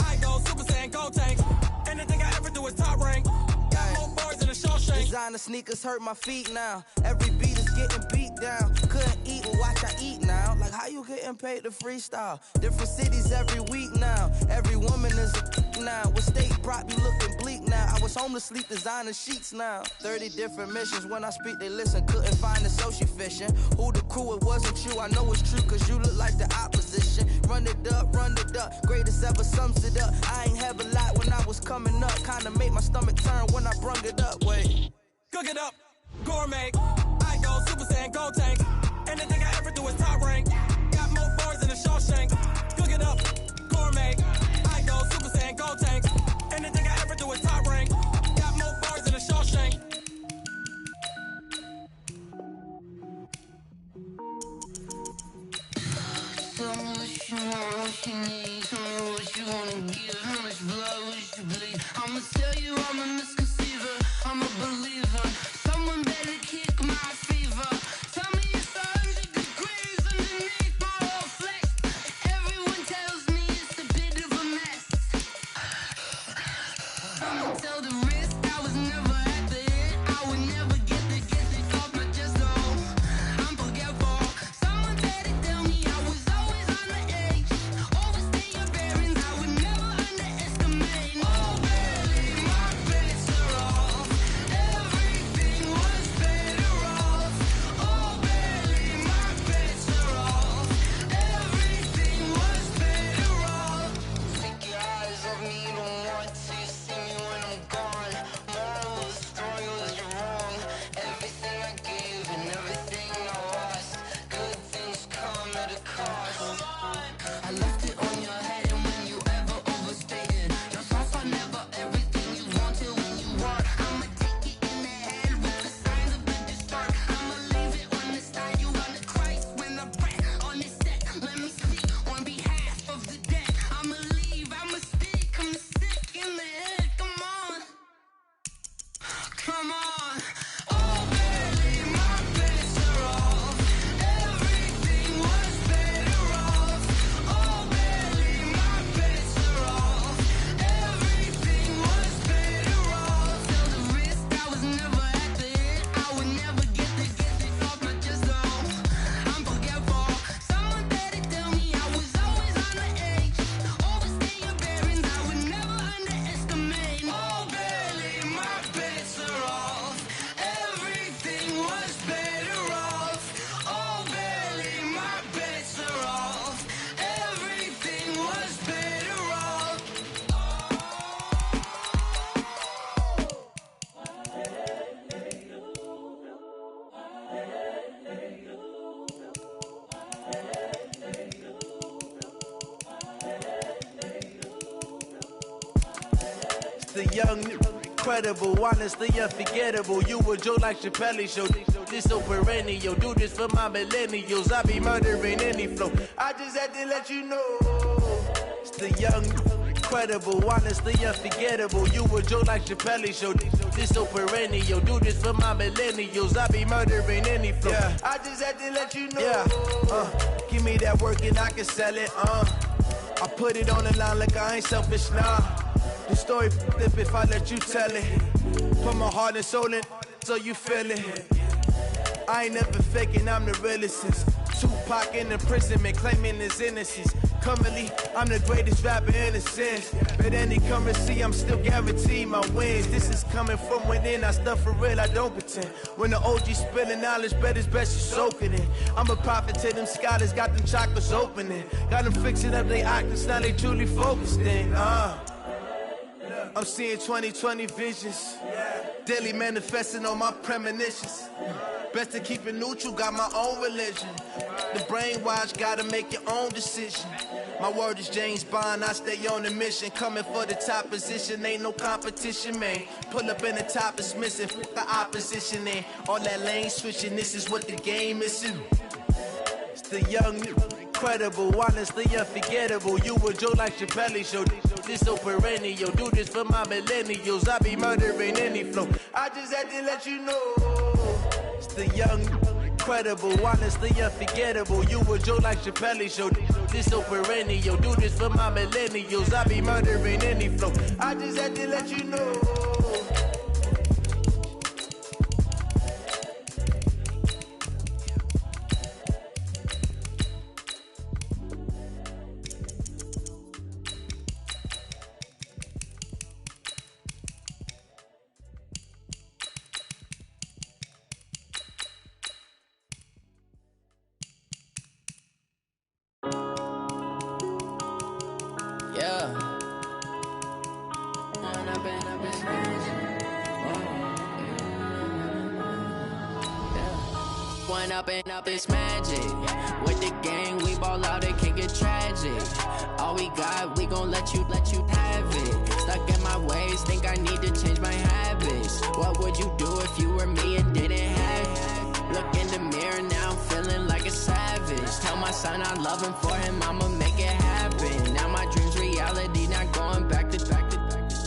I go Super Saiyan, gold tank. Anything I ever do is top rank. Got more bars than a Shawshank. Designer sneakers hurt my feet now. Every beat is getting beat down. Couldn't eat, but watch I eat now. Like how you getting paid to freestyle? Different cities every week now. Every woman is a now. With state prop, you looking bleak now. I was home to sleep, designer sheets now. 30 different missions. When I speak, they listen. Couldn't find the social fishing. Who the crew, it wasn't you. I know it's true, cause you look like the opposition. Run it up, greatest ever sums it up. I ain't have a lot when I was coming up. Kinda made my stomach turn when I brung it up. Wait. Cook it up, gourmet. I go Super Saiyan, gold tank. Anything I ever do is top rank. Got more bars than a Shawshank. Cook it up, gourmet. I go Super Saiyan, gold tank. Anything I ever do is top rank. Got more bars than a Shawshank. Tell me what you want, what you need. Tell me what you wanna give. How much blood would you bleed? I'ma tell you I'm a misconceiver. I'm a believer. Someone better kick my fever. Tell me it's 100 degrees underneath my whole flesh. Everyone tells me Come on. Oh, barely, my bets are off. Everything was better off. Oh, barely, my bets are off. Everything was better off. Felt the risk, I was never at the end. I would never get this off my chest, though. I'm forgetful. Someone better tell me I was always on the edge. Overstay your bearings, I would never underestimate. Oh, barely, my bets are off. Everything was better off. Oh, barely, my bets are off. Everything was better off. The young, incredible, honestly unforgettable. You a Joe like Chappelle show. This so perennial. Do this for my millennials. I be murdering any flow. I just had to let you know. It's the young, incredible, honestly unforgettable. You a Joe like Chappelle show. This so perennial. Do this for my millennials. I be murdering any flow. Yeah. I just had to let you know. Yeah. Give me that work and I can sell it. I put it on the line like I ain't selfish, nah. The story flip if I let you tell it. Put my heart and soul in so you feel it. I ain't never faking, I'm the realest since Tupac in imprisonment, claiming his innocence. Currently, I'm the greatest rapper in a sense. But any currency, I'm still guaranteed my wins. This is coming from within, I stuff for real, I don't pretend. When the OG spilling knowledge, bet it's best you soak it in. I'm a prophet to them scholars, got them chakras opening. Got them fixing up they octaves, now they truly focused in. I'm seeing 2020 visions, daily manifesting on my premonitions. Best to keep it neutral, got my own religion. The brainwash, gotta make your own decision. My word is James Bond, I stay on the mission. Coming for the top position, ain't no competition, man. Pull up in the top is missing, fuck the opposition, and all that lane switching, this is what the game is. It's the young, incredible, honestly unforgettable. You a Joe like Chappelle show. This so perennial. Do this for my millennials. I be murdering any flow. I just had to let you know. It's the young, incredible, honestly unforgettable. You a Joe like Chappelle show. This so perennial. Do this for my millennials. I be murdering any flow. I just had to let you know. Up it's magic. With the gang, we ball out, it can get tragic. All we got, we gon' let you have it. Stuck in my ways, think I need to change my habits. What would you do if you were me and didn't have it? Look in the mirror now, I'm feeling like a savage. Tell my son I love him, for him I'ma make it happen. Now my dream's reality, not going back to.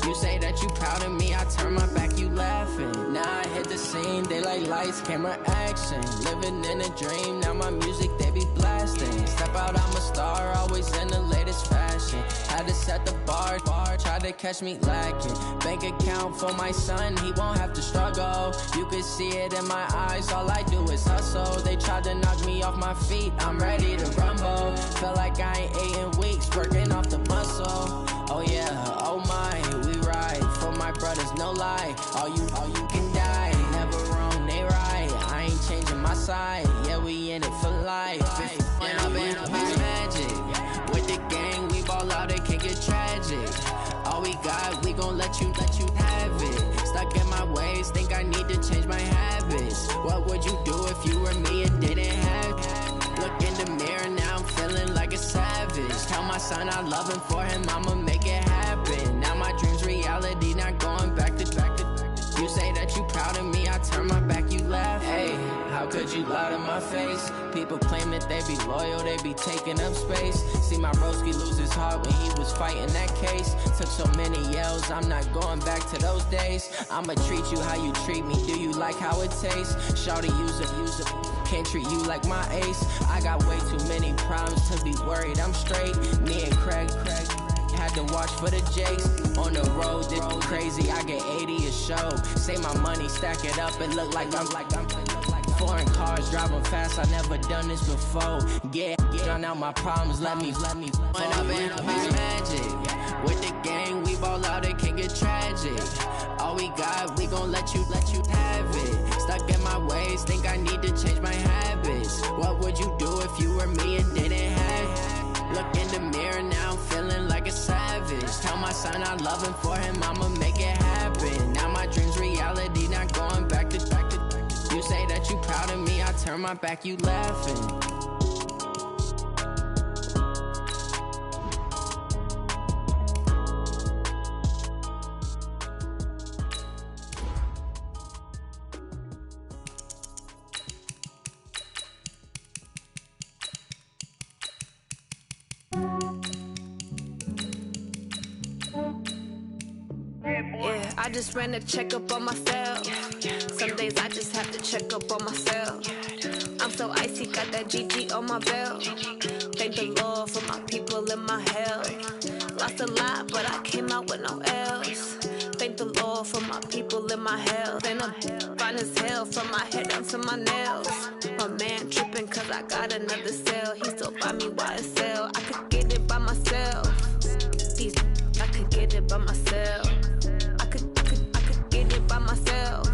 You say that you proud of me, I turn my back, you laughing. Now I hit the scene, they like lights, camera, action. Living in a dream, now my music, they be blasting. Step out, I'm a star, always in the latest fashion. Had to set the bar, try to catch me lacking. Bank account for my son, he won't have to struggle. You can see it in my eyes, all I do is hustle. They tried to knock me off my feet, I'm ready to rumble. Feel like I ain't ate in weeks, working off the muscle. Oh yeah, oh my, we ride for my brothers, no lie. All you can die, never wrong, they right. I ain't changing my side, yeah, we in it for life. When I've been up, it's magic. With the gang, we ball out, it can get tragic. All we got, we gon' let you have it. Stuck in my ways, think I need to change my habits. What would you do if you were me and didn't have it? Look in the mirror, now I'm feeling like a savage. Tell my son I love him, for him I'ma make it happen. Now my dream's reality, not going back to. You say that you proud of me, I turn my back, you laugh. Hey, I How could you lie to my face? People claim that they be loyal, they be taking up space. See my broski lose his heart when he was fighting that case. Took so many yells, I'm not going back to those days. I'ma treat you how you treat me, do you like how it tastes? Shawty use a, can't treat you like my ace. I got way too many problems to be worried, I'm straight. Me and Craig had to watch for the Jakes. On the road, this crazy, I get 80 a show. Say my money, stack it up, it look like I'm foreign cars, driving fast, I never done this before. Get drown out my problems, let me When I've been magic. With the gang, we ball out, it can get tragic. All we got, we gon' let you have it. Stuck in my ways, think I need to change my habits. What would you do if you were me and didn't have it? Look in the mirror now, I'm feeling like a savage. Tell my son I love him, for him I'ma make it happen. Now my dream's reality, not going back to. You say that you proud of me, I turn my back, you laughing. I just ran a checkup on myself. Some days I just have to check up on myself. I'm so icy, got that GG on my belt. Thank the Lord for my people in my health. Lost a lot, but I came out with no L's. Thank the Lord for my people in my health. And I'm fine as hell from my head down to my nails. My man tripping cause I got another cell. He still buy me YSL. I could get it by myself. These I could get it by myself. By myself.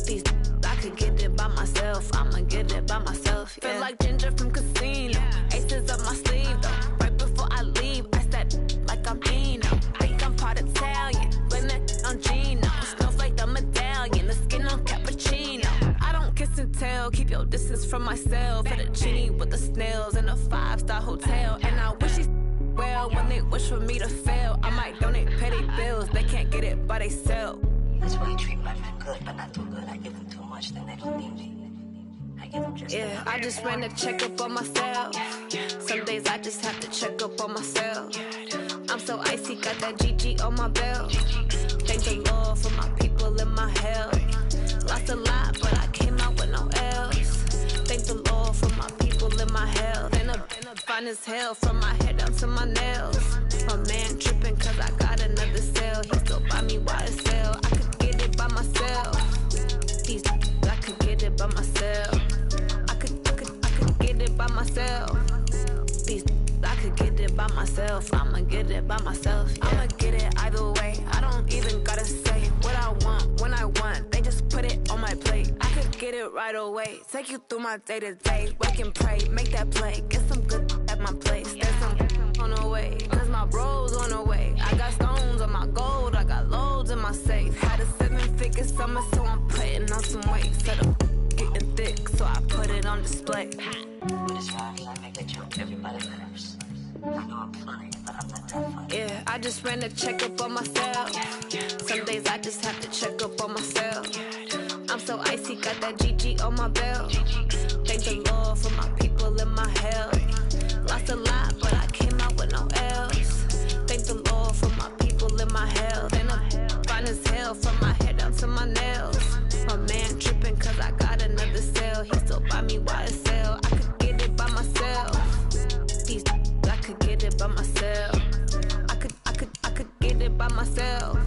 These I could get it by myself. I'ma get it by myself. Yeah. Feel like Ginger from Casino. Aces up my sleeve though. Right before I leave, I step like I'm Dino. Think I'm part Italian. Blame it on Gino. Snowflake the medallion. The skin on cappuccino. I don't kiss and tell. Keep your distance from myself. At a genie with the snails in a 5-star hotel. And I wish he's well when they wish for me to fail. I might donate petty bills. They can't get it by themselves. That's why you treat my men good, but not too good. I give them too much, then they don't need me. I give them just enough. I just ran a checkup on myself. Some days I just have to check up on myself. I'm so icy, got that GG on my belt. Thank the Lord for my people in my health. Lost a lot, but I came out with no L's. Thank the Lord for my people in my health. And I'm fine as hell from my head down to my nails. My man tripping cause I got another cell. He still buy me YSL. I could get it by myself. These I could get it by myself. I could get it by myself. These I could get it by myself. I'ma get it by myself. Yeah. I'ma get it either way. I don't even gotta say what I want when I want. They just put it on my plate. I could get it right away. Take you through my day to day. Wake and pray, make that play. Get some good at my place. There's some on the way, cause my bros on the way. I got stones on my gold, I got loads in my safe. Had a 7-figure summer, so I'm putting on some weight. Set up getting thick, so I put it on display. With this rhymes, I make a joke, everybody laughs. I know I'm funny, but I'm not that funny. Yeah, I just ran a checkup on myself. Some days I just have to check up on myself. I'm so icy, got that GG on my belt. Thank the Lord for my people in my health. Lost a lot, but I came out with no L's. Thank the Lord for my people in my health. And I'm fine as hell from my head down to my nails. My man tripping cause I got another cell. He still buy me YSL. I could get it by myself. These I could get it by myself. I could get it by myself.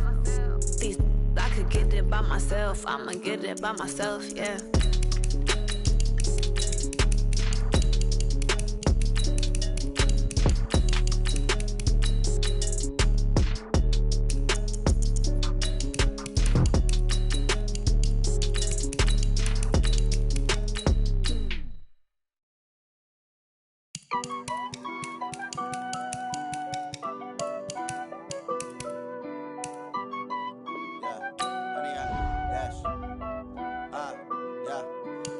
These I could get it by myself. I'ma get it by myself, yeah.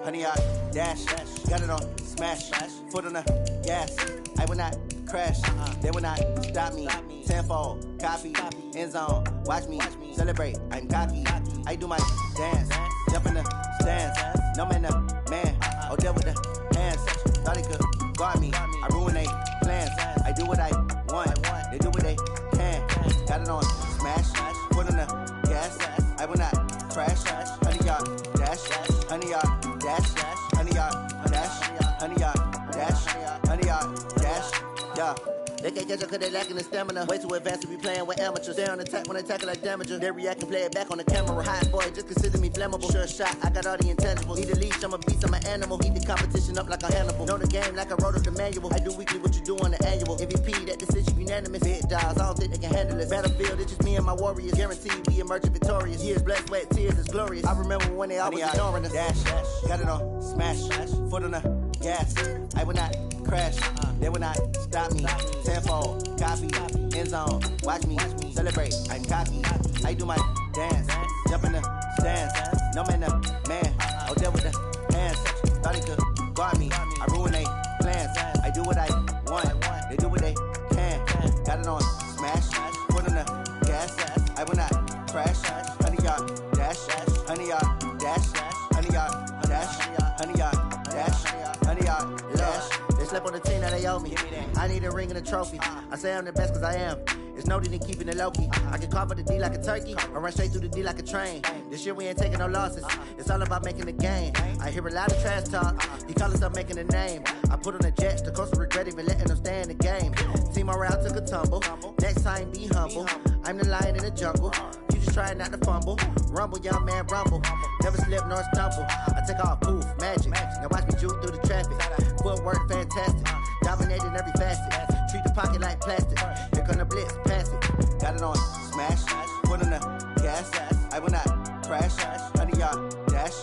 Honey, I dash, got it on smash, foot on the gas. I will not crash, they will not stop me. Tenfold, copy, end zone, watch me celebrate. I'm cocky, I do my dance, jump in the stands. No man, man. Oh, there with the hands. Thought they could guard me. I ruin they plans. I do what I want. They do what they can. Got it on smash. Foot on the gas. I will not crash. 100 yard dash. 100 yard dash. 100 yard dash. 100 yard dash. 100 yard dash. Yeah. They can't catch up cause they lacking the stamina. Way too advanced to be playing with amateurs. Stay on attack when they tackle like damager. They react and play it back on the camera. Hot boy, just consider me flammable. Sure shot, I got all the intangibles. Need a leash, I'm a beast, I'm an animal. Eat the competition up like a Hannibal. Know the game like I wrote up the manual. I do weekly what you do on the annual. MVP, that decision unanimous. Big dials, I don't think they can handle it. Battlefield, it's just me and my warriors. Guaranteed we emerging victorious. Years, blood, sweat, tears, it's glorious. I remember when they always ignoring us. Dash, got it on smash. Foot on the gas. I will not crash. They will not stop me. Tenfold, copy, end zone. Watch me celebrate. I'm cocky. I do my dance. Jump in the stands. No man, man. Oh, there with the hands. Thought he could guard me. I ruin they plans. I do what I want. They do what they can. Got it on smash. Foot on the gas. I will not crash. 100 yard dash. 100 yard dash. 100 yard dash. 100 yard dash. 100 yard dash. They slept on the team that they owe me. I need a ring and a trophy. I say I'm the best cause I am. It's no need in keeping it low-key. I can carve up the D like a turkey or run straight through the D like a train. This year we ain't taking no losses. It's all about making the game. I hear a lot of trash talk. He call himself making a name. I put on the Jets. The coach will regret even letting them stay in the game. Team morale took a tumble. Next time be humble. I'm the lion in the jungle. You just trying not to fumble. Rumble, young man, rumble. Never slip nor stumble. I take off, poof, magic. Now watch me juke through the traffic. Footwork fantastic. Dominating every facet. Treat the pocket like plastic. Here come the blitz, pass it. Got it on smash. Foot on the gas. I will not crash. 100 yard dash.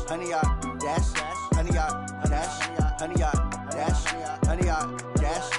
100 yard dash. 100 yard dash. 100 yard dash. 100 yard dash.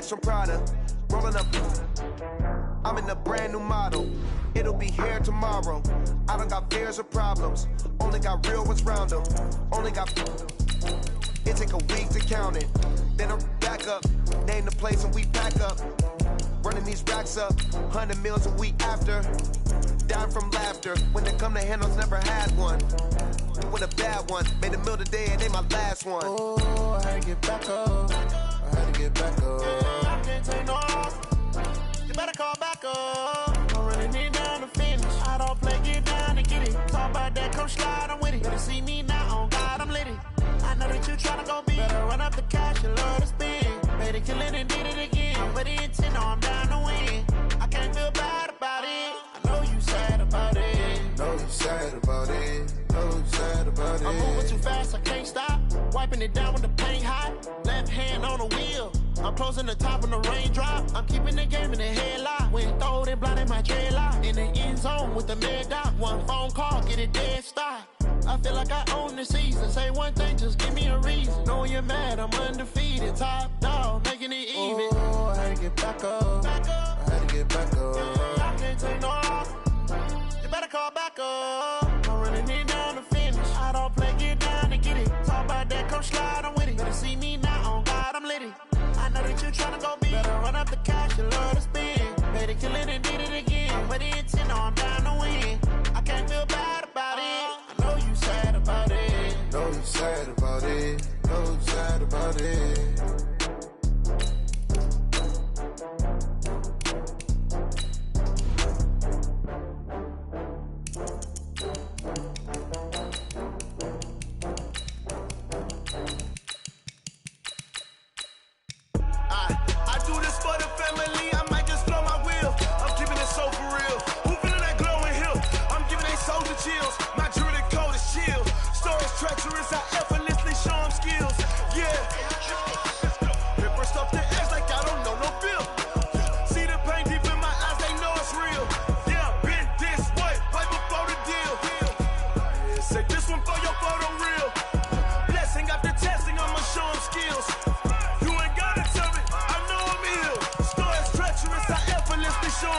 From Prada, rolling up. I'm in a brand new model. It'll be here tomorrow. I don't got fears or problems. Only got real ones round them. Only got. It take a week to count it. Then I'm back up. Name the place and we pack up. Running these racks up. 100 meals a week after. Down from laughter. When they come to handles, never had one. With a bad one. Made a meal today and they my last one. Oh, I had to get back up. I had to get back up. I can't take no off. You better call back up. I'm running it down to finish. I don't play, get down to get it. Talk about that, come slide, I'm with it. Better see me now, on God, I'm litty. I know that you tryna go big. Better run up the cash, you love to spend. Better kill it and did it again. I'm with the intent, no, I'm down to win. I can't feel bad about it. I know you sad about it. Know you sad about it. Know you sad about it. I'm moving too fast, I can't stop. Wiping it down with the paint hot. Left hand on the wheel. I'm closing the top of the raindrop. I'm keeping the game in the headlock. When throwed and blinded my dreadlock. In the end zone with the mad dot. One phone call, get it dead stop. I feel like I own the season. Say one thing, just give me a reason. Knowing you're mad, I'm undefeated. Top dog, making it even. Oh, I had to get back up. I had to get back up. I can't take no off. You better call back up. I'm running it down to finish. I don't play, get down to get it. Talk about that, come slide, I'm with it. Better see me now, on God, I'm litty. I know that you tryna go big. Better run up the cash, you love to spend. Better kill it and did it again. With the intent, no, I'm down to win. I can't feel bad about it. I know you sad about it. Know you sad about it. Know you sad about it.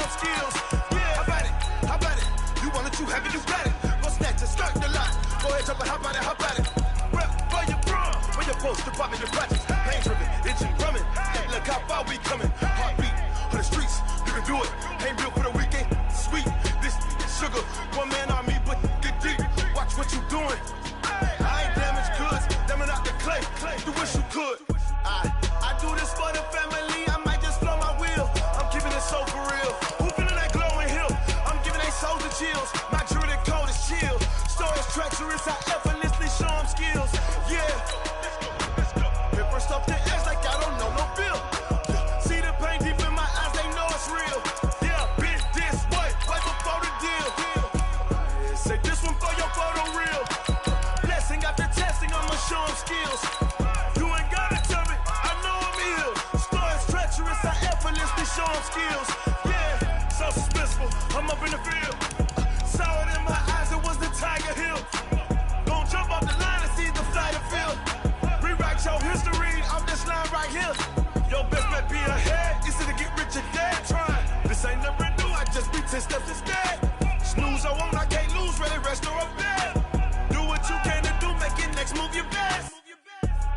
them skills. Yeah, how about it? How about it? You want it, you have it, you got it. Go snatch it, start the lot. Go ahead, jump it, how about it? How about it? Rep for your bro, for your post, your pop, and your projects. Pain driven, engine drumming. Look how far we coming. Heartbeat for the streets, you can do it. Ain't built for the weekend. Sweet, this sugar, one man army, but get deep. Watch what you doing. I ain't damaged goods, damn out the clay. You wish you could. I do this for the family. I might just blow my wheel. I'm keeping it so for real. Who feeling that glowing hill? I'm giving they souls the chills. My jewelry code is chill. Stories treacherous, I effortlessly show them skills. Yeah. Paper stuff the edge like I don't know no feel. See the pain deep in my eyes, they know it's real. Yeah, bitch, this way before the deal. Say this one for your photo reel. Blessing after testing, I'ma show them skills. You ain't gotta tell me, I know I'm ill. Stories treacherous, I effortlessly show them skills. Yeah, so suspenseful, I'm up in the field. Saw it in my eyes, it was the Tiger Hill. Gon' jump off the line and see the flight of field. Rewrite your history off this line right here. Your best bet be ahead, easy to get rich or dead. Trying, this ain't never new, I just be 10 steps instead. Snooze I won't, I can't lose, ready, rest or up bed. Do what you can to do, make it next move your best.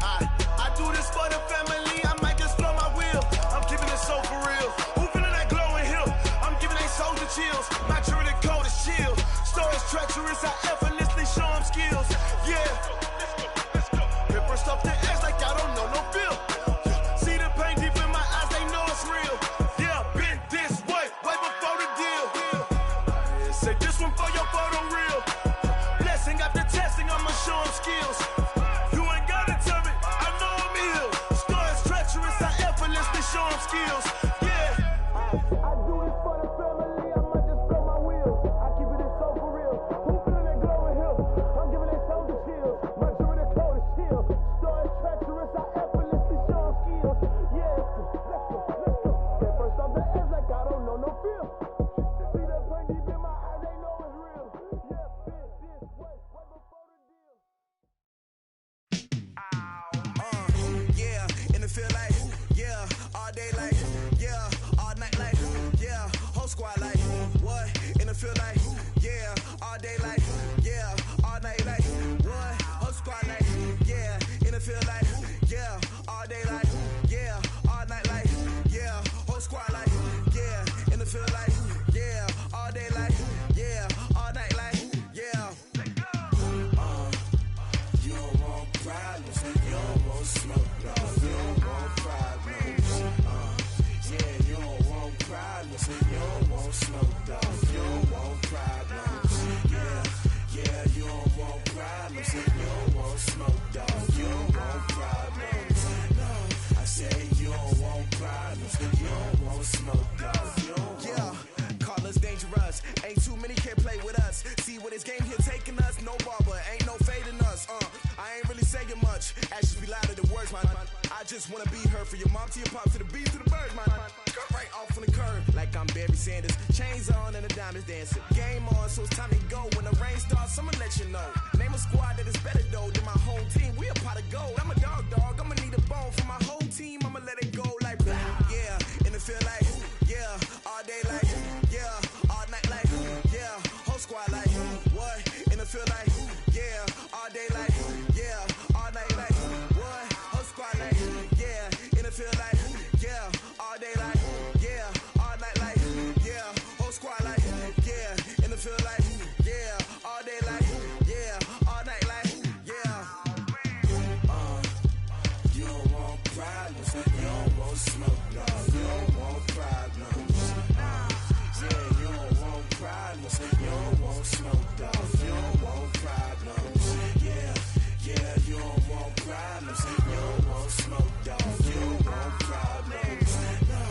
I do this for the family, I might just blow my wheel. I'm keeping it so for real. Who feeling that glowing hill? I'm giving they souls the chills. My jewelry code is chill. Stories treacherous, I effortlessly show them skills. Yeah. Paper stuff the edge like I don't know no feel. See the pain deep in my eyes, they know it's real. Yeah, been this way before the deal. Say this one for your photo reel. Blessing after testing, I'ma show them skills. You ain't gotta tell me, I know I'm ill. Stories treacherous, I effortlessly show them skills. Yeah. I do this for the family, I might just blow my wheel. I keep it so for real. Who feeling that glowing hill? I'm giving they souls the chills. My jewelry code is chill. Stories treacherous, I effortlessly show them skills. Yeah, let's go. Get first off the edge like I don't know no feel. See that pain deep in my eyes, they know it's real. Yeah, been this way before the deal. Yeah, and it feel like, yeah, all day like, yeah, all night like, yeah, whole squad like, what? And it feel like, yeah, all day like, yeah, all night like, what? Whole squad like, yeah, and it feel like, yeah, all day like, yeah, all night like, yeah, whole squad like, yeah, and it feel like, yeah, all day like, yeah, all night like, yeah. You don't want problems, you don't want smoke, no, you don't want problems. Yeah, you don't want problems, you don't want smoke, dog, you don't want problems. Yeah, you don't want problems, you don't want smoke, dog, you don't want problems. No, I say you don't want problems, you don't want smoke, dog, you don't want. Yeah, call us dangerous, ain't too many can play with us. See what this game here taking us, no barber, ain't no fading us. I ain't really saying much, actions be louder than words, man. I just wanna be heard from your mom to your pop to the beat to the birds, man. Cut right off on the curb, like I'm Barry Sanders. Chains on and the diamonds dancing. Game on, so it's time to go. When the rain starts, I'ma let you know. Name a squad that is better though than my whole team. We a pot of gold. I'm a dog, I'ma need a bone for my whole team. I'ma let it go like blah. Yeah, and it feel like, yeah, all day like, yeah, all night like, yeah, whole squad like, what? And it feel like, yeah, all day like, yeah, all night like, what? Whole squad like, yeah, and it feel like, yeah, all day like, yeah, all night like, yeah, whole squad like, yeah, and it feel like, yeah, all day like, yeah, all night like, yeah. You don't want problems, you don't want smoke, no, you don't want problems. Yeah, you don't want problems, you don't want smoke, dog, you don't want problems. Yeah, you don't want problems, you don't want smoke, dog, you don't want problems. No,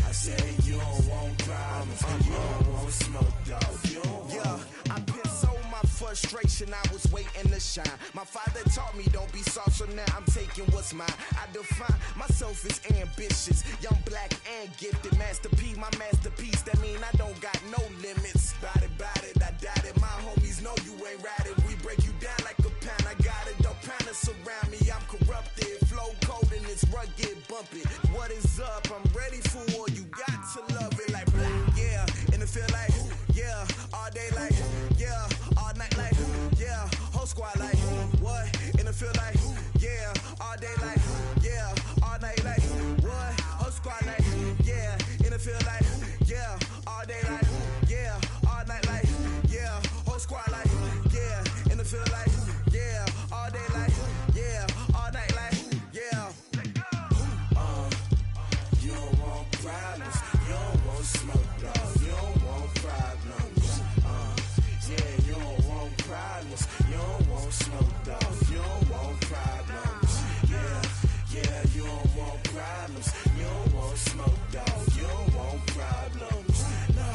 I say you don't want problems, you don't want smoke, dog, you don't want. Yeah, I've been so my frustration, I was waiting to shine. My father taught me don't be soft, so now I'm taking what's mine. I define myself as ambitious, young, black, and gifted. Master P, my masterpiece, that mean I don't got no limits. Bout it, I doubt it. My homies know you ain't ratted. We break you down like a pound. I got it, don't pound us around me. I'm corrupted, flow cold and it's rugged, bumpy. What is up? I'm ready for war. You got to love it like blah. Yeah, problems. You don't want smoke, dog. You don't want problems. Yeah, you don't want problems. You don't want smoke, dog. You don't want problems. Yeah, you don't want problems. You don't want smoke, dog. You don't want problems. No,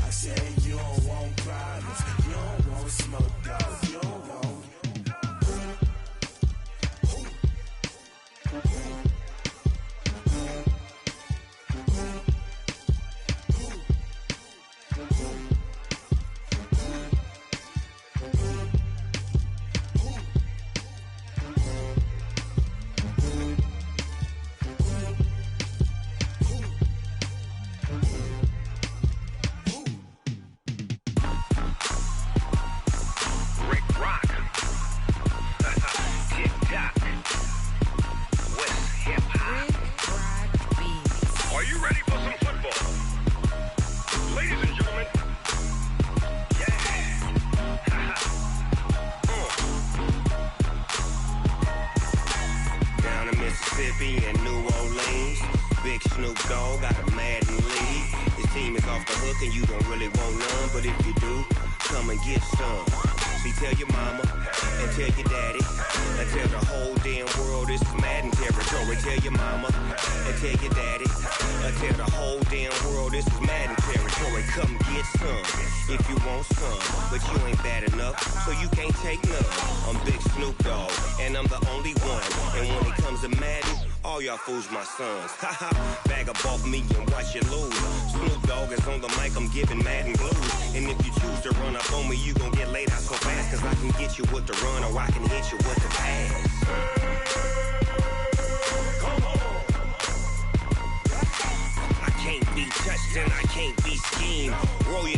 I said you don't want problems. You don't want smoke, dog. You don't want. Fools my sons. Haha, bag up off me and watch you lose. Snoop Dogg is on the mic, I'm giving Madden blues. And if you choose to run up on me, you gon' get laid out so fast. Cause I can get you with the run or I can hit you with the pass. I can't be touched and I can't be schemed. Roll you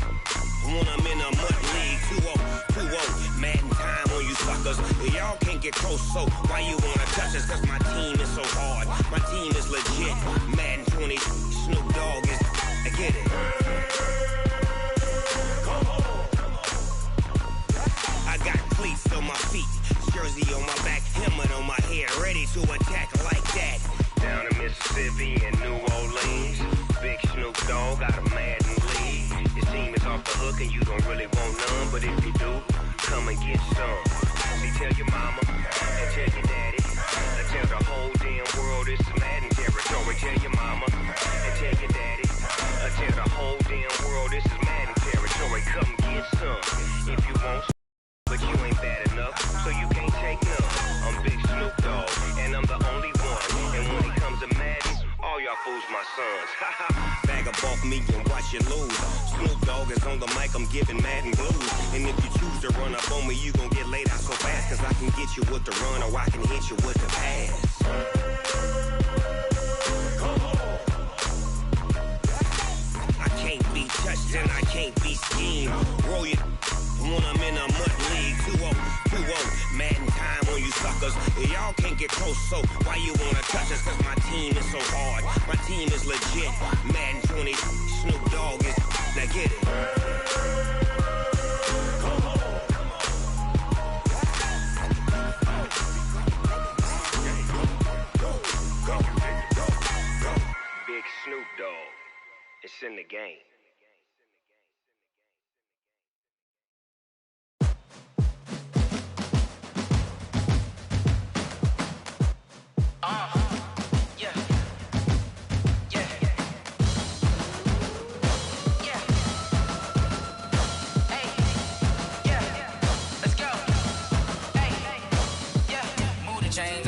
when I'm in a mud league. 2-0, Madden time on you suckers. Y'all can't get close, so why you wanna touch us? Cause my team is so hard. My team is legit. Madden 20, Snoop Dogg is. I get it. I got cleats on my feet, jersey on my back, helmet on my head, ready to attack like that. Down in Mississippi and New Orleans, big Snoop Dogg got a Madden league. His team is off the hook and you don't really want none, but if you do, come and get some. See, tell your mama and tell your daddy. Tell the whole damn world this is Madden territory. Tell your mama and tell your daddy. Tell the whole damn world this is Madden territory. Come get some if you want some, but you ain't bad enough, so you can't take none. I'm Big Snoop Dogg, and I'm the only one. And when it comes to Madden, all y'all fools my sons. Bag up off me and watch you lose. Snoop Dogg is on the mic, I'm giving Madden blues. And if you choose to run up on me, you gon' get laid out so fast. Cause I can get you with the run or I can hit you with the pass. I can't be touched and I can't be schemed. Roll you when I'm in a mud league. 2-0, Madden time on you suckers. Y'all can't get close, so why you wanna touch us? Cause my team is so hard. My team is legit. Madden 20, Snoop Dogg is. Now get it. Big Snoop Dogg. It's in the game.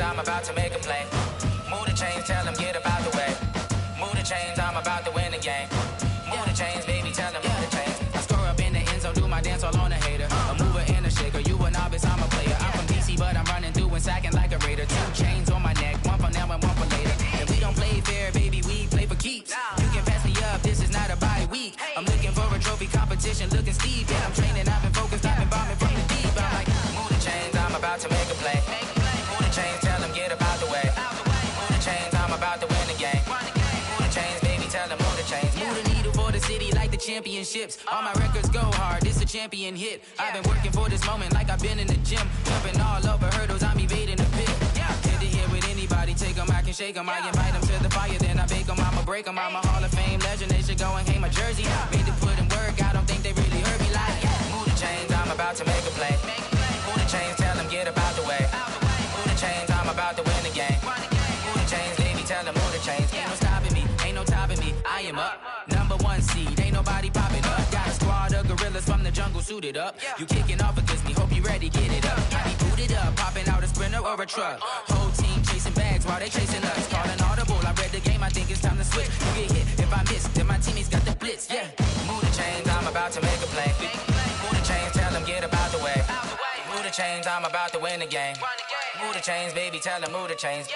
I'm about to make a play. Move the chains, tell them get about the way. Move the chains, I'm about to win the game. Move the chains, baby, tell them move the chains. I score up in the end zone, do my dance all on a hater. A mover and a shaker, you a novice, I'm a player. I'm from DC, but I'm running through and sacking like a raider. 2 chains on my neck, one for now and one for later. And we don't play fair, baby, we play for keeps. You can pass me up, this is not a bye week. I'm looking for a trophy competition, looking steep. And I'm training, I've been focused, I've been bombing from the deep. I'm like, move the chains, I'm about to make a play. Move the chains, tell them get about the way. Move the chains, I'm about to win the game. Move the chains, baby, tell them move the chains. Move the needle for the city like the championships. All my records go hard, this a champion hit. I've been working for this moment like I've been in the gym. Jumping all over hurdles, I'm evading the pit. Hit it here with with anybody. Take them, I can shake them. I invite them to the fire, then I bake them. I'ma break them. I'm a Hall of Fame legend. They should go and hang my jersey. Made to put in work. I don't think they really heard me like. Move the chains, I'm about to make a play. Move the chains, tell them get up out the way. Move the chains, I'm about to win the game. Move the chains, baby, tell them move the chains. Ain't no stopping me, ain't no topping me. I am up, number one seed. Ain't nobody popping up. Got a squad of gorillas from the jungle suited up. You kicking off against me, hope you ready, get it up. I be booted up, popping out a sprinter or a truck. Whole team chasing bags while they chasing us. Calling audible, I read the game, I think it's time to switch. You get hit if I miss, then my teammates got the blitz. Yeah, move the chains, I'm about to make a play. Move the chains, tell them get up out the way. Move the chains, I'm about to win the game. Move the chains, baby, tell them move the chains.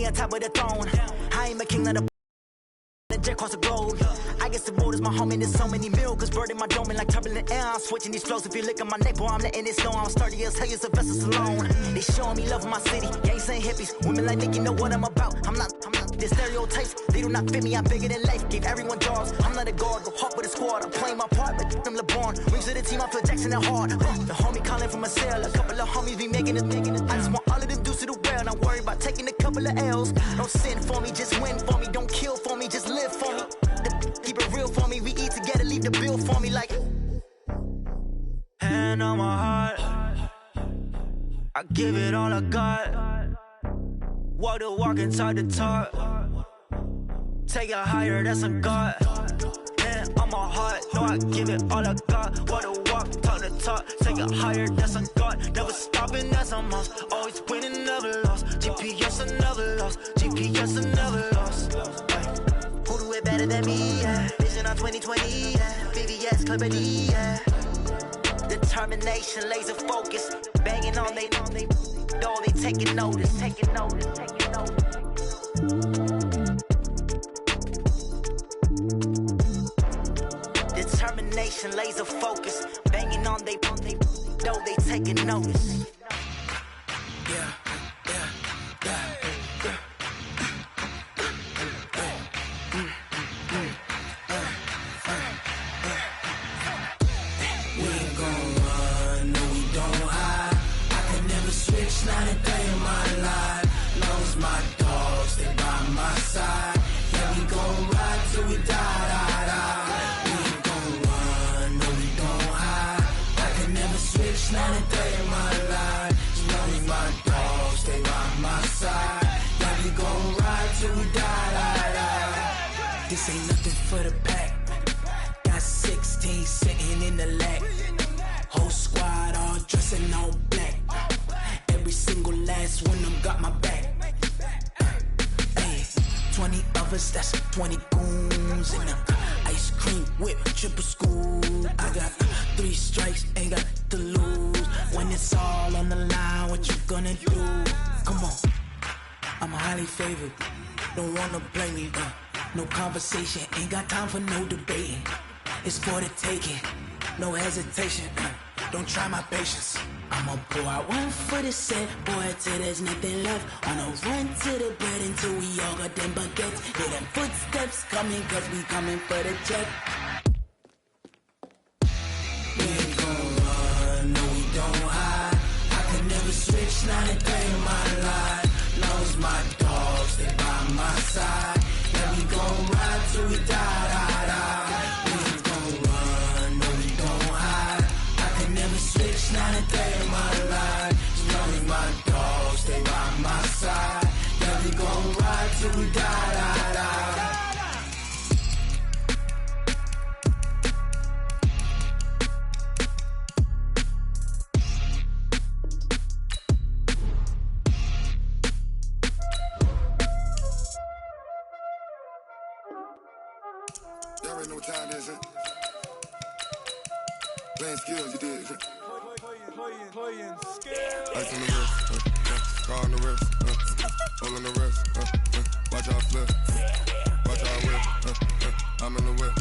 On top of the throne, I ain't a king of the jet across the globe. I guess the world is my home and there's so many miracles bird in my dome and like turbulent air. I'm switching these flows. If you look at my neck, boy, I'm letting it snow. I'm sturdy as hell as a vessel alone. They showing me love in my city. Gangs ain't hippies. Women like Nicky know what I'm about. I'm not the stereotypes. They do not fit me. I'm bigger than life. Gave everyone jobs. I'm not a guard. Go hard with a squad. I'm playing my part, but them LeBron. Rings to the team. I feel Jackson and hard. The homie calling from a cell. A couple of homies be making it. I just want all of them dudes to do well. Not worry about taking a couple of L's. Don't sin for me, just win for me. Don't kill for me, just live for me. Keep it real for me. We eat together, leave the bill for me like. Hand on my heart, I give it all I got. Walk the walk, inside the talk. Take it higher, that's a God. hand on my heart, know I give it all I got. What a walk, talk the talk, take it higher, that's a God. Never stopping, that's a must. Always winning, never lost. GPS, I never lost. GPS, I never lost. Who do it better than me? Yeah. Vision on 2020. Yeah. VVS, Clarity. Yeah. Determination, laser focus, banging on they know they taking notice. Determination, laser focus, banging on they know they taking notice. Yeah. Not a day in my life. Lost my dogs, they by my side. Yeah, we gon' ride till we die. We ain't gon' run, no, we don't hide. I can never switch, not a day in my life. Lost my dogs, they by my side. Yeah, we gon' ride till we die. This ain't nothing for the pack. Got 16 sitting in the lap. Whole squad all dressing all black. Every single last one of them got my back. Hey, 20 of us, that's 20 goons in the ice cream whip, triple school. I got 3 strikes, ain't got to lose. When it's all on the line, what you gonna do? Come on, I'm highly favored. Don't wanna blame me, no conversation, ain't got time for no debating. It's for the taking, no hesitation. Don't try my patience. I'ma pour out one for the set, boy, till there's nothing left. On a run to the bread until we all got them baguettes. Hear them footsteps coming, cause we coming for the check. We ain't gon' run, no, we don't hide. I could never switch, not a day in my life. Lost my dogs, they by my side. Yeah, we gon' ride till we die. We ain't gon' run, no, we don't hide. I could never switch, not a day in my life. As my dogs, they by my side. Yeah, we gon' ride till we die. Y'all already know what time it is, huh? Playing skills, you did. Playing skills. Ice on the wrist, car on the wrist, hole on the wrist, watch out flip, watch out whip, I'm in the whip,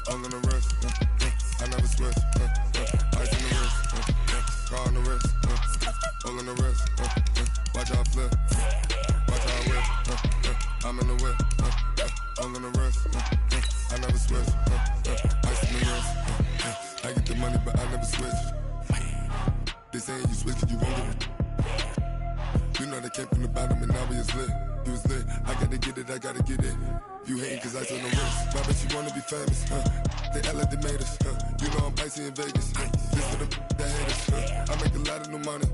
hole on the wrist, I never switch, ice on the wrist, car on the wrist, hole on the wrist, watch out flip, watch out whip, I'm in the whip, hole on the wrist, I never switch, ice on the wrist, I get the money but I never switch. They saying you switch cause you won't get it. You know they came from the bottom and now we is lit. You was lit, I gotta get it, I gotta get it. You hating cause I on the wrist. Why bet you wanna be famous, They act like they made us, You know I'm icy in Vegas, This for the that hate us, I make a lot of new money,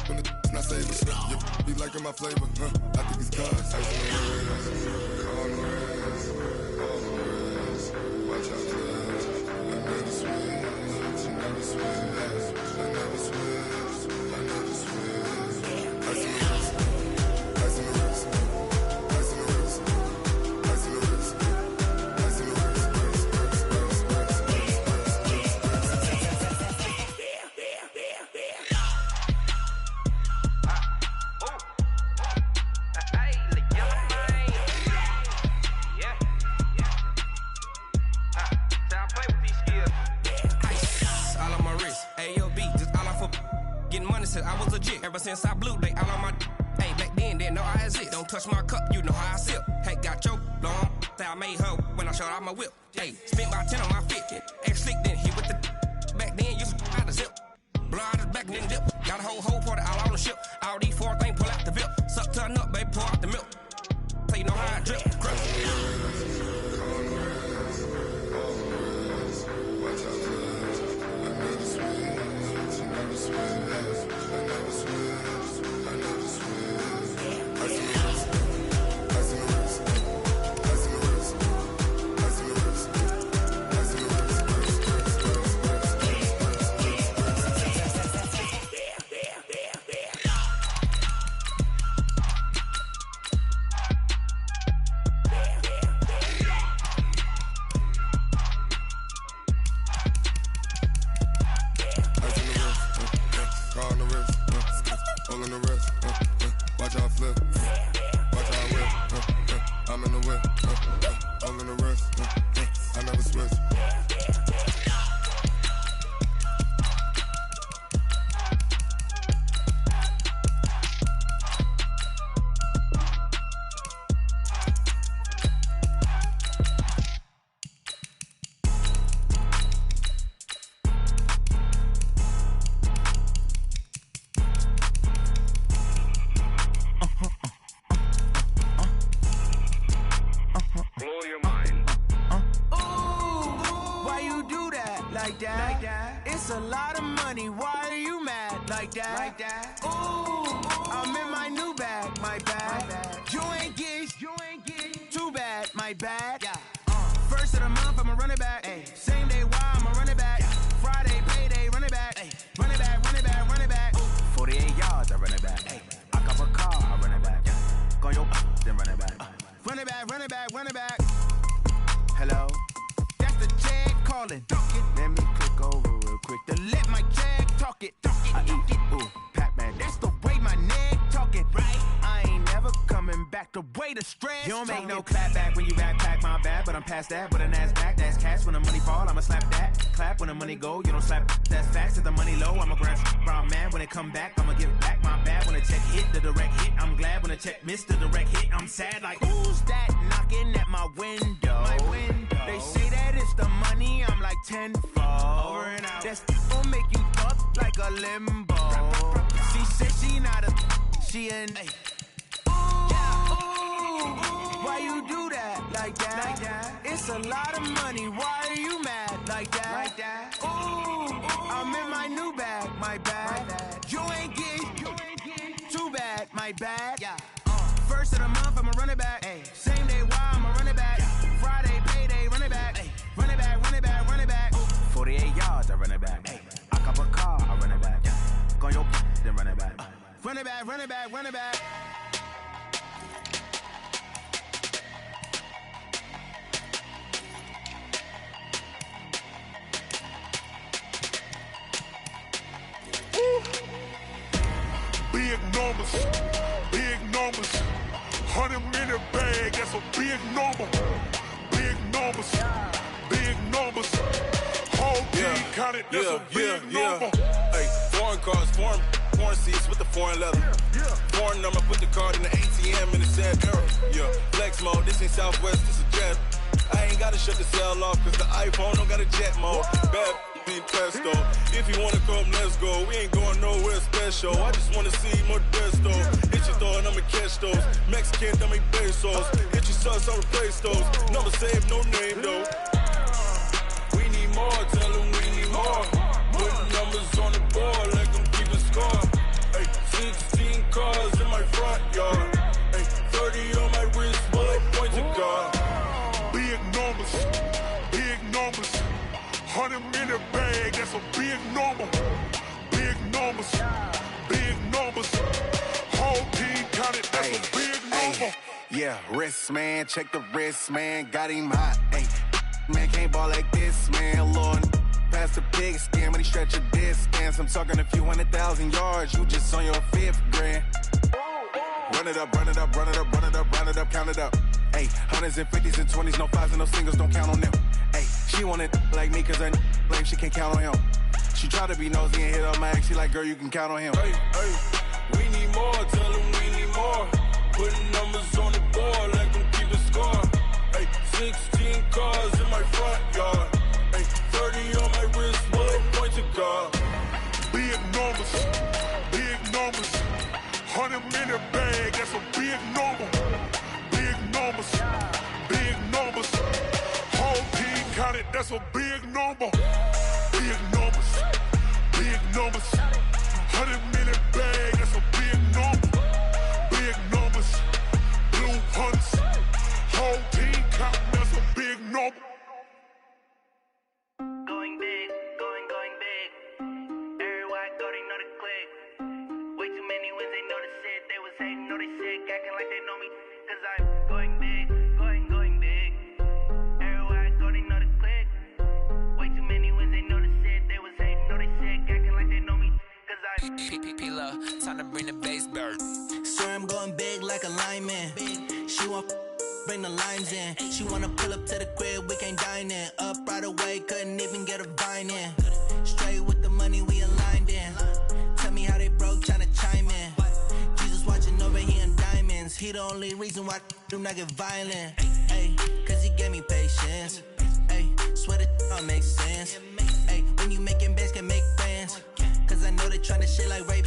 When the not save us, You be liking my flavor, I think it's cause ice on the wrist, on the wrist, on the wrist. Watch out cause I never switch, I never switch. I never switch, I never switch. Ice in the wrist, ice in the wrist, ice in the wrist, ice in the wrist, ice in the wrist, I was legit. Ever since I blew, they all on my hey, back then, didn't know I exist. Don't touch my cup, you know how I sip. Hey, got choked, long. Say I made her when I showed out my whip. Hey, spent about 10 on my fit. Ex-slick, then hit with the back then, used to out the zip. Blow out his back, then dip. Got a whole party all on the ship. All these 4 things, pull out the VIP. Suck to a nut, baby, pour out the milk. So you know how I drip. way, all in the rest, I never switch. It's a lot of money, why are you mad like that? Ooh, I'm in my new bag, my bad. You ain't get too bad, my bad. First of the month, I'ma run it back. Same day, why I'ma run it back. Friday, payday, run it back. Run it back, run it back, run it back. 48 yards, I run it back. I cop a car, I run it back. Go your then run it back. Run it back, run it back, run it back. Hello? That's the check calling. Let me click over real quick to let my check talk it. I eat it, ooh, Pac-Man. That's the way my neck talking, right? I ain't never coming back the way the stress. You don't make no clap back when you backpack, my bad, but I'm past that. With a NASDAQ, that's cash. When the money fall, I'ma slap that. Clap when the money go, you don't slap. That's facts. If the money low, I'ma grab brown man. When it come back, I'ma give back my bad. When the check hit, the direct hit. I'm glad when the check missed the direct hit. I'm sad like, who's that knocking at my window? They say that it's the money, I'm like tenfold. Over and out. That's gon' make you up like a limbo. She said she not a, she an. Why you do that like that? It's a lot of money, why are you mad like that? Ooh, I'm in my new bag, my bad. You ain't get too bad, my bad. First of the month, I'ma run it back. Same day, why I'ma run it back. Friday, payday, run it back. Run it back, run it back, run it back. 48 yards, I run it back. I cop a car, I run it back. Go your then run it back. Run it back, run it back, run it back. Big numbers, big numbers. 100-minute bag, that's a big number. Big numbers, big numbers. Whole team counted, that's a big number. Hey, foreign cars, foreign seats with the foreign leather. Foreign number, put the card in the ATM in the sad era. Yeah, flex mode, this ain't Southwest, this is jet. I ain't gotta shut the cell off, cause the iPhone don't got a jet mode. Bad need pesto. If you wanna come, let's go. We ain't going nowhere special. I just wanna see more desto. Hit your throw and I'ma catch those. Mexican, dummy pesos. Hit your sus, I'll replace those. Number saved, no name though. We need more, tell them we need more. Putting numbers on the board, let them keep a score. Hey, 16 cars in my front yard. Hey, 30 on my wrist, bullet point to God. Big numbers, big numbers. 100-minute bag, that's a big number. Big numbers, big numbers. Whole team counted, that's a big number. Yeah, wrist man, check the wrist man, got him hot. Ay, man can't ball like this, man. Lord, past the big scam when he stretch a distance. I'm talking a few 100,000 yards, you just on your 5th grand. Run it up, run it up, run it up, run it up, run it up, count it up. Ay, 100s and 50s and 20s, no 5s and no singles, don't count on them. Ay, she want it like me cause her like she can't count on him. She try to be nosy and hit up my ex, she like, girl, you can count on him. Hey, we need more, tell them we need more. Putting numbers on the board, let them keep a score. Hey, 16 cars in my front yard. Hey, 30 on my wrist, bullet point to God. Big numbers, big numbers. 100-minute bag, that's a big number. Big numbers, big numbers. Whole team counted, that's a big number. Big numbers, big numbers. 100-minute bag, that's a big number. Big numbers, blue hunts. Whole team counting, that's a big number. Going big, going big. Everywhere I go, they know the click. Way too many wins, they know the shit. They was hating, know they sick, acting like they know me. Cause I'm going big, going big. Everywhere I go, they know the click. Way too many wins, they know the shit. They was hating, know they sick, acting like they know me. Cause I'm P-P-P-Love, time to bring the bass bird. Swear I'm going big like a lineman. She want bring the lines in. She wanna pull up to the crib, we can't dine in. Up right away, couldn't even get a vine in. Straight with the money we aligned in. Tell me how they broke, tryna chime in. Jesus watching over here in diamonds. He the only reason why I do not get violent. Ay, cause he gave me patience. Ay, swear that don't make sense. Ay, when you making bands, can make friends. Cause I know they tryna shit like Ray